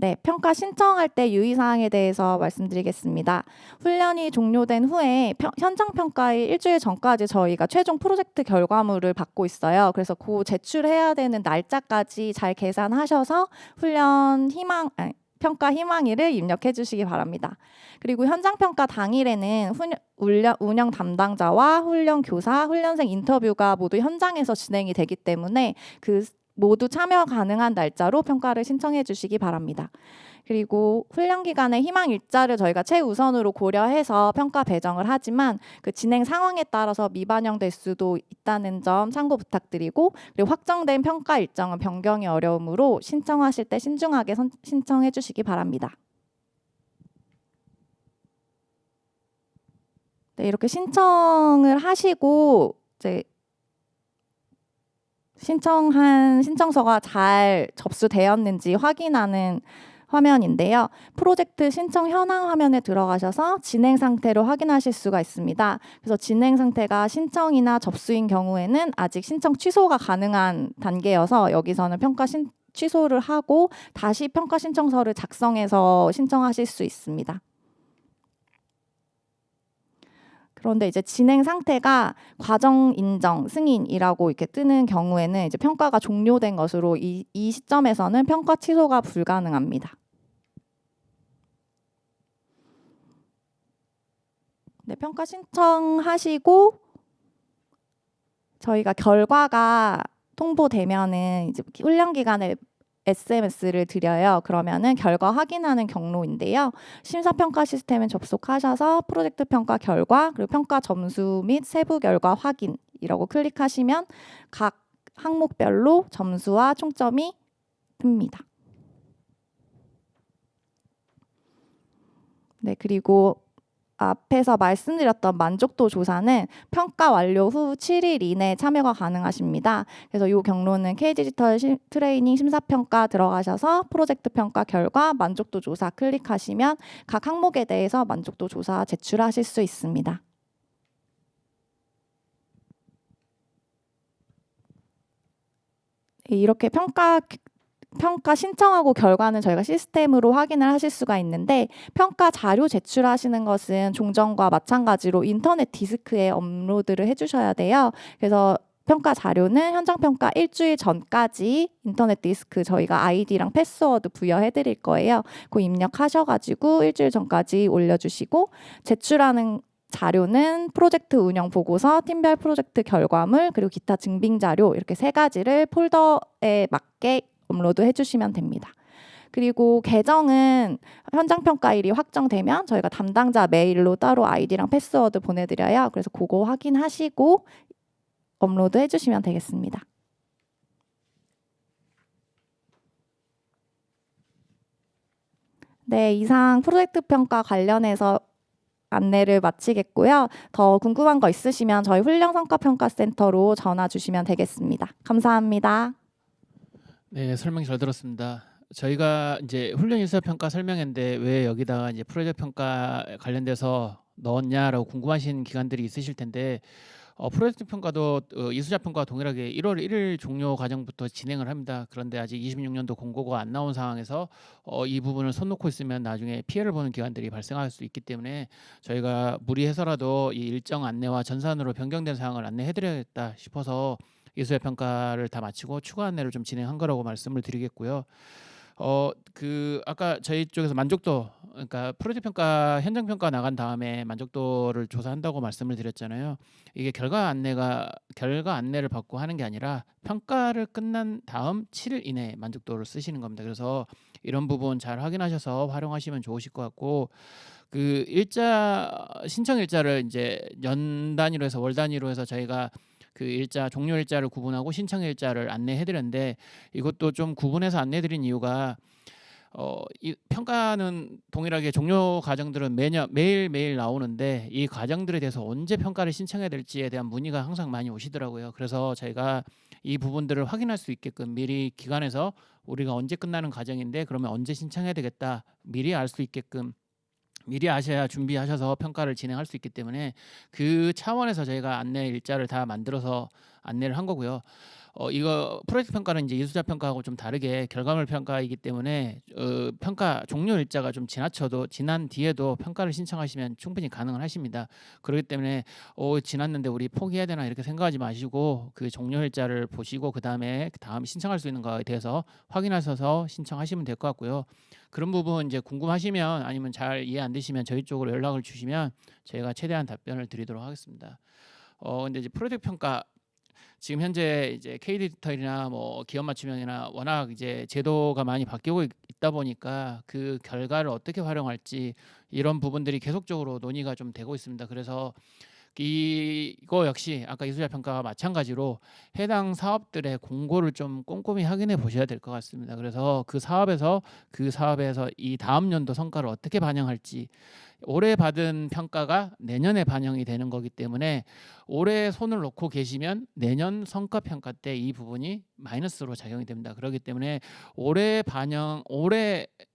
네, 평가 신청할 때 유의사항에 대해서 말씀드리겠습니다. 훈련이 종료된 후에 현장 평가의 일주일 전까지 저희가 최종 프로젝트 결과물을 받고 있어요. 그래서 그 제출해야 되는 날짜까지 잘 계산하셔서 평가 희망일을 입력해 주시기 바랍니다. 그리고 현장 평가 당일에는 운영 담당자와 훈련 교사, 훈련생 인터뷰가 모두 현장에서 진행이 되기 때문에 모두 참여 가능한 날짜로 평가를 신청해 주시기 바랍니다. 그리고 훈련 기간의 희망 일자를 저희가 최우선으로 고려해서 평가 배정을 하지만 그 진행 상황에 따라서 미반영될 수도 있다는 점 참고 부탁드리고 그리고 확정된 평가 일정은 변경이 어려우므로 신청하실 때 신중하게 신청해 주시기 바랍니다. 네, 이렇게 신청을 하시고 이제 신청한 신청서가 잘 접수되었는지 확인하는 화면인데요. 프로젝트 신청 현황 화면에 들어가셔서 진행 상태를 확인하실 수가 있습니다. 그래서 진행 상태가 신청이나 접수인 경우에는 아직 신청 취소가 가능한 단계여서 여기서는 평가 취소를 하고 다시 평가 신청서를 작성해서 신청하실 수 있습니다. 그런데 이제 진행 상태가 과정 인정, 승인이라고 이렇게 뜨는 경우에는 이제 평가가 종료된 것으로 이 시점에서는 평가 취소가 불가능합니다. 네, 평가 신청하시고 저희가 결과가 통보되면은 이제 훈련 기간에 SMS를 드려요. 그러면은 결과 확인하는 경로인데요. 심사평가 시스템에 접속하셔서 프로젝트 평가 결과 그리고 평가 점수 및 세부 결과 확인이라고 클릭하시면 각 항목별로 점수와 총점이 뜹니다. 네, 그리고 앞에서 말씀드렸던 만족도 조사는 평가 완료 후 7일 이내 참여가 가능하십니다. 그래서 이 경로는 K디지털 트레이닝 심사평가 들어가셔서 프로젝트 평가 결과 만족도 조사 클릭하시면 각 항목에 대해서 만족도 조사 제출하실 수 있습니다. 이렇게 평가 신청하고 결과는 저희가 시스템으로 확인을 하실 수가 있는데 평가 자료 제출하시는 것은 종전과 마찬가지로 인터넷 디스크에 업로드를 해주셔야 돼요. 그래서 평가 자료는 현장 평가 일주일 전까지 인터넷 디스크 저희가 아이디랑 패스워드 부여해 드릴 거예요. 그 입력하셔가지고 일주일 전까지 올려주시고 제출하는 자료는 프로젝트 운영 보고서, 팀별 프로젝트 결과물, 그리고 기타 증빙 자료 이렇게 3가지를 폴더에 맞게 업로드 해주시면 됩니다. 그리고 계정은 현장 평가일이 확정되면 저희가 담당자 메일로 따로 아이디랑 패스워드 보내드려요. 그래서 그거 확인하시고 업로드 해주시면 되겠습니다. 네, 이상 프로젝트 평가 관련해서 안내를 마치겠고요. 더 궁금한 거 있으시면 저희 훈련성과평가센터로 전화 주시면 되겠습니다. 감사합니다. 네, 설명 잘 들었습니다. 저희가 이제 훈련 유사 평가 설명인데 왜 여기다가 이제 프로젝트 평가 관련돼서 넣었냐라고 궁금하신 기관들이 있으실 텐데 프로젝트 평가도 이수자 평가와 동일하게 1월 1일 종료 과정부터 진행을 합니다. 그런데 아직 26년도 공고가 안 나온 상황에서 이 부분을 손 놓고 있으면 나중에 피해를 보는 기관들이 발생할 수 있기 때문에 저희가 무리해서라도 이 일정 안내와 전산으로 변경된 사항을 안내해드려야겠다 싶어서 이수자 평가를 다 마치고 추가 안내를 좀 진행한 거라고 말씀을 드리겠고요. 그 아까 저희 쪽에서 만족도, 그러니까 프로젝트 평가 현장 평가 나간 다음에 만족도를 조사한다고 말씀을 드렸잖아요. 이게 결과 안내를 받고 하는 게 아니라 평가를 끝난 다음 7일 이내에 만족도를 쓰시는 겁니다. 그래서 이런 부분 잘 확인하셔서 활용하시면 좋으실 것 같고, 그 신청 일자를 이제 연 단위로 해서 월 단위로 해서 저희가 그 종료 일자를 구분하고 신청 일자를 안내해 드렸는데, 이것도 좀 구분해서 안내해 드린 이유가 이 평가는 동일하게 종료 과정들은 매일 나오는데, 이 과정들에 대해서 언제 평가를 신청해야 될지에 대한 문의가 항상 많이 오시더라고요. 그래서 저희가 이 부분들을 확인할 수 있게끔 미리 기관에서 우리가 언제 끝나는 과정인데 그러면 언제 신청해야 되겠다 미리 알 수 있게끔, 미리 아셔야 준비하셔서 평가를 진행할 수 있기 때문에 그 차원에서 저희가 안내 일자를 다 만들어서 안내를 한 거고요. 이거 프로젝트 평가는 이제 이수자 평가하고 좀 다르게 결과물 평가이기 때문에 평가 종료 일자가 좀 지난 뒤에도 평가를 신청하시면 충분히 가능을 하십니다. 그렇기 때문에 지났는데 우리 포기해야 되나 이렇게 생각하지 마시고 그 종료 일자를 보시고 다음 신청할 수 있는 거에 대해서 확인하셔서 신청하시면 될 것 같고요. 그런 부분 이제 궁금하시면 아니면 잘 이해 안 되시면 저희 쪽으로 연락을 주시면 저희가 최대한 답변을 드리도록 하겠습니다. 근데 이제 프로젝트 평가 지금 현재 이제 K디지털이나 뭐 기업 맞춤형이나 워낙 이제 제도가 많이 바뀌고 있다 보니까 그 결과를 어떻게 활용할지 이런 부분들이 계속적으로 논의가 좀 되고 있습니다. 그래서 이거 역시 아까 이수자 평가와 마찬가지로 해당 사업들의 공고를 좀 꼼꼼히 확인해 보셔야 될 것 같습니다. 그래서 그 사업에서 이 다음 연도 성과를 어떻게 반영할지, 올해 받은 평가가 내년에 반영이 되는 거기 때문에 올해 손을 놓고 계시면 내년 성과 평가 때 이 부분이 마이너스로 작용이 됩니다. 그렇기 때문에 올해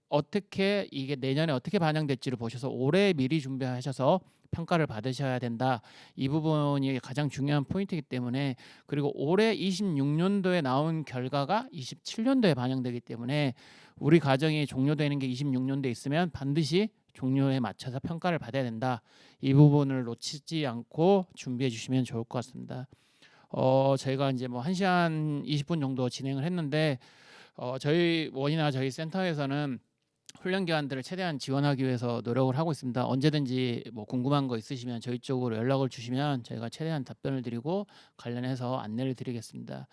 어떻게 이게 내년에 어떻게 반영될지를 보셔서 올해 미리 준비하셔서 평가를 받으셔야 된다. 이 부분이 가장 중요한 포인트이기 때문에, 그리고 올해 26년도에 나온 결과가 27년도에 반영되기 때문에 우리 과정이 종료되는 게 26년도에 있으면 반드시 종료에 맞춰서 평가를 받아야 된다. 이 부분을 놓치지 않고 준비해 주시면 좋을 것 같습니다. 저희가 이제 뭐 1시간 20분 정도 진행을 했는데 저희 원이나 저희 센터에서는 훈련 기관들을 최대한 지원하기 위해서 노력을 하고 있습니다. 언제든지 뭐 궁금한 거 있으시면 저희 쪽으로 연락을 주시면 저희가 최대한 답변을 드리고 관련해서 안내를 드리겠습니다.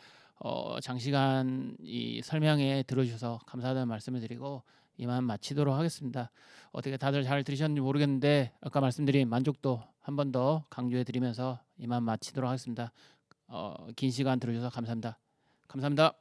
장시간 이 설명에 들어주셔서 감사하다는 말씀을 드리고 이만 마치도록 하겠습니다. 어떻게 다들 잘 들으셨는지 모르겠는데 아까 말씀드린 만족도 한 번 더 강조해 드리면서 이만 마치도록 하겠습니다. 긴 시간 들어주셔서 감사합니다. 감사합니다.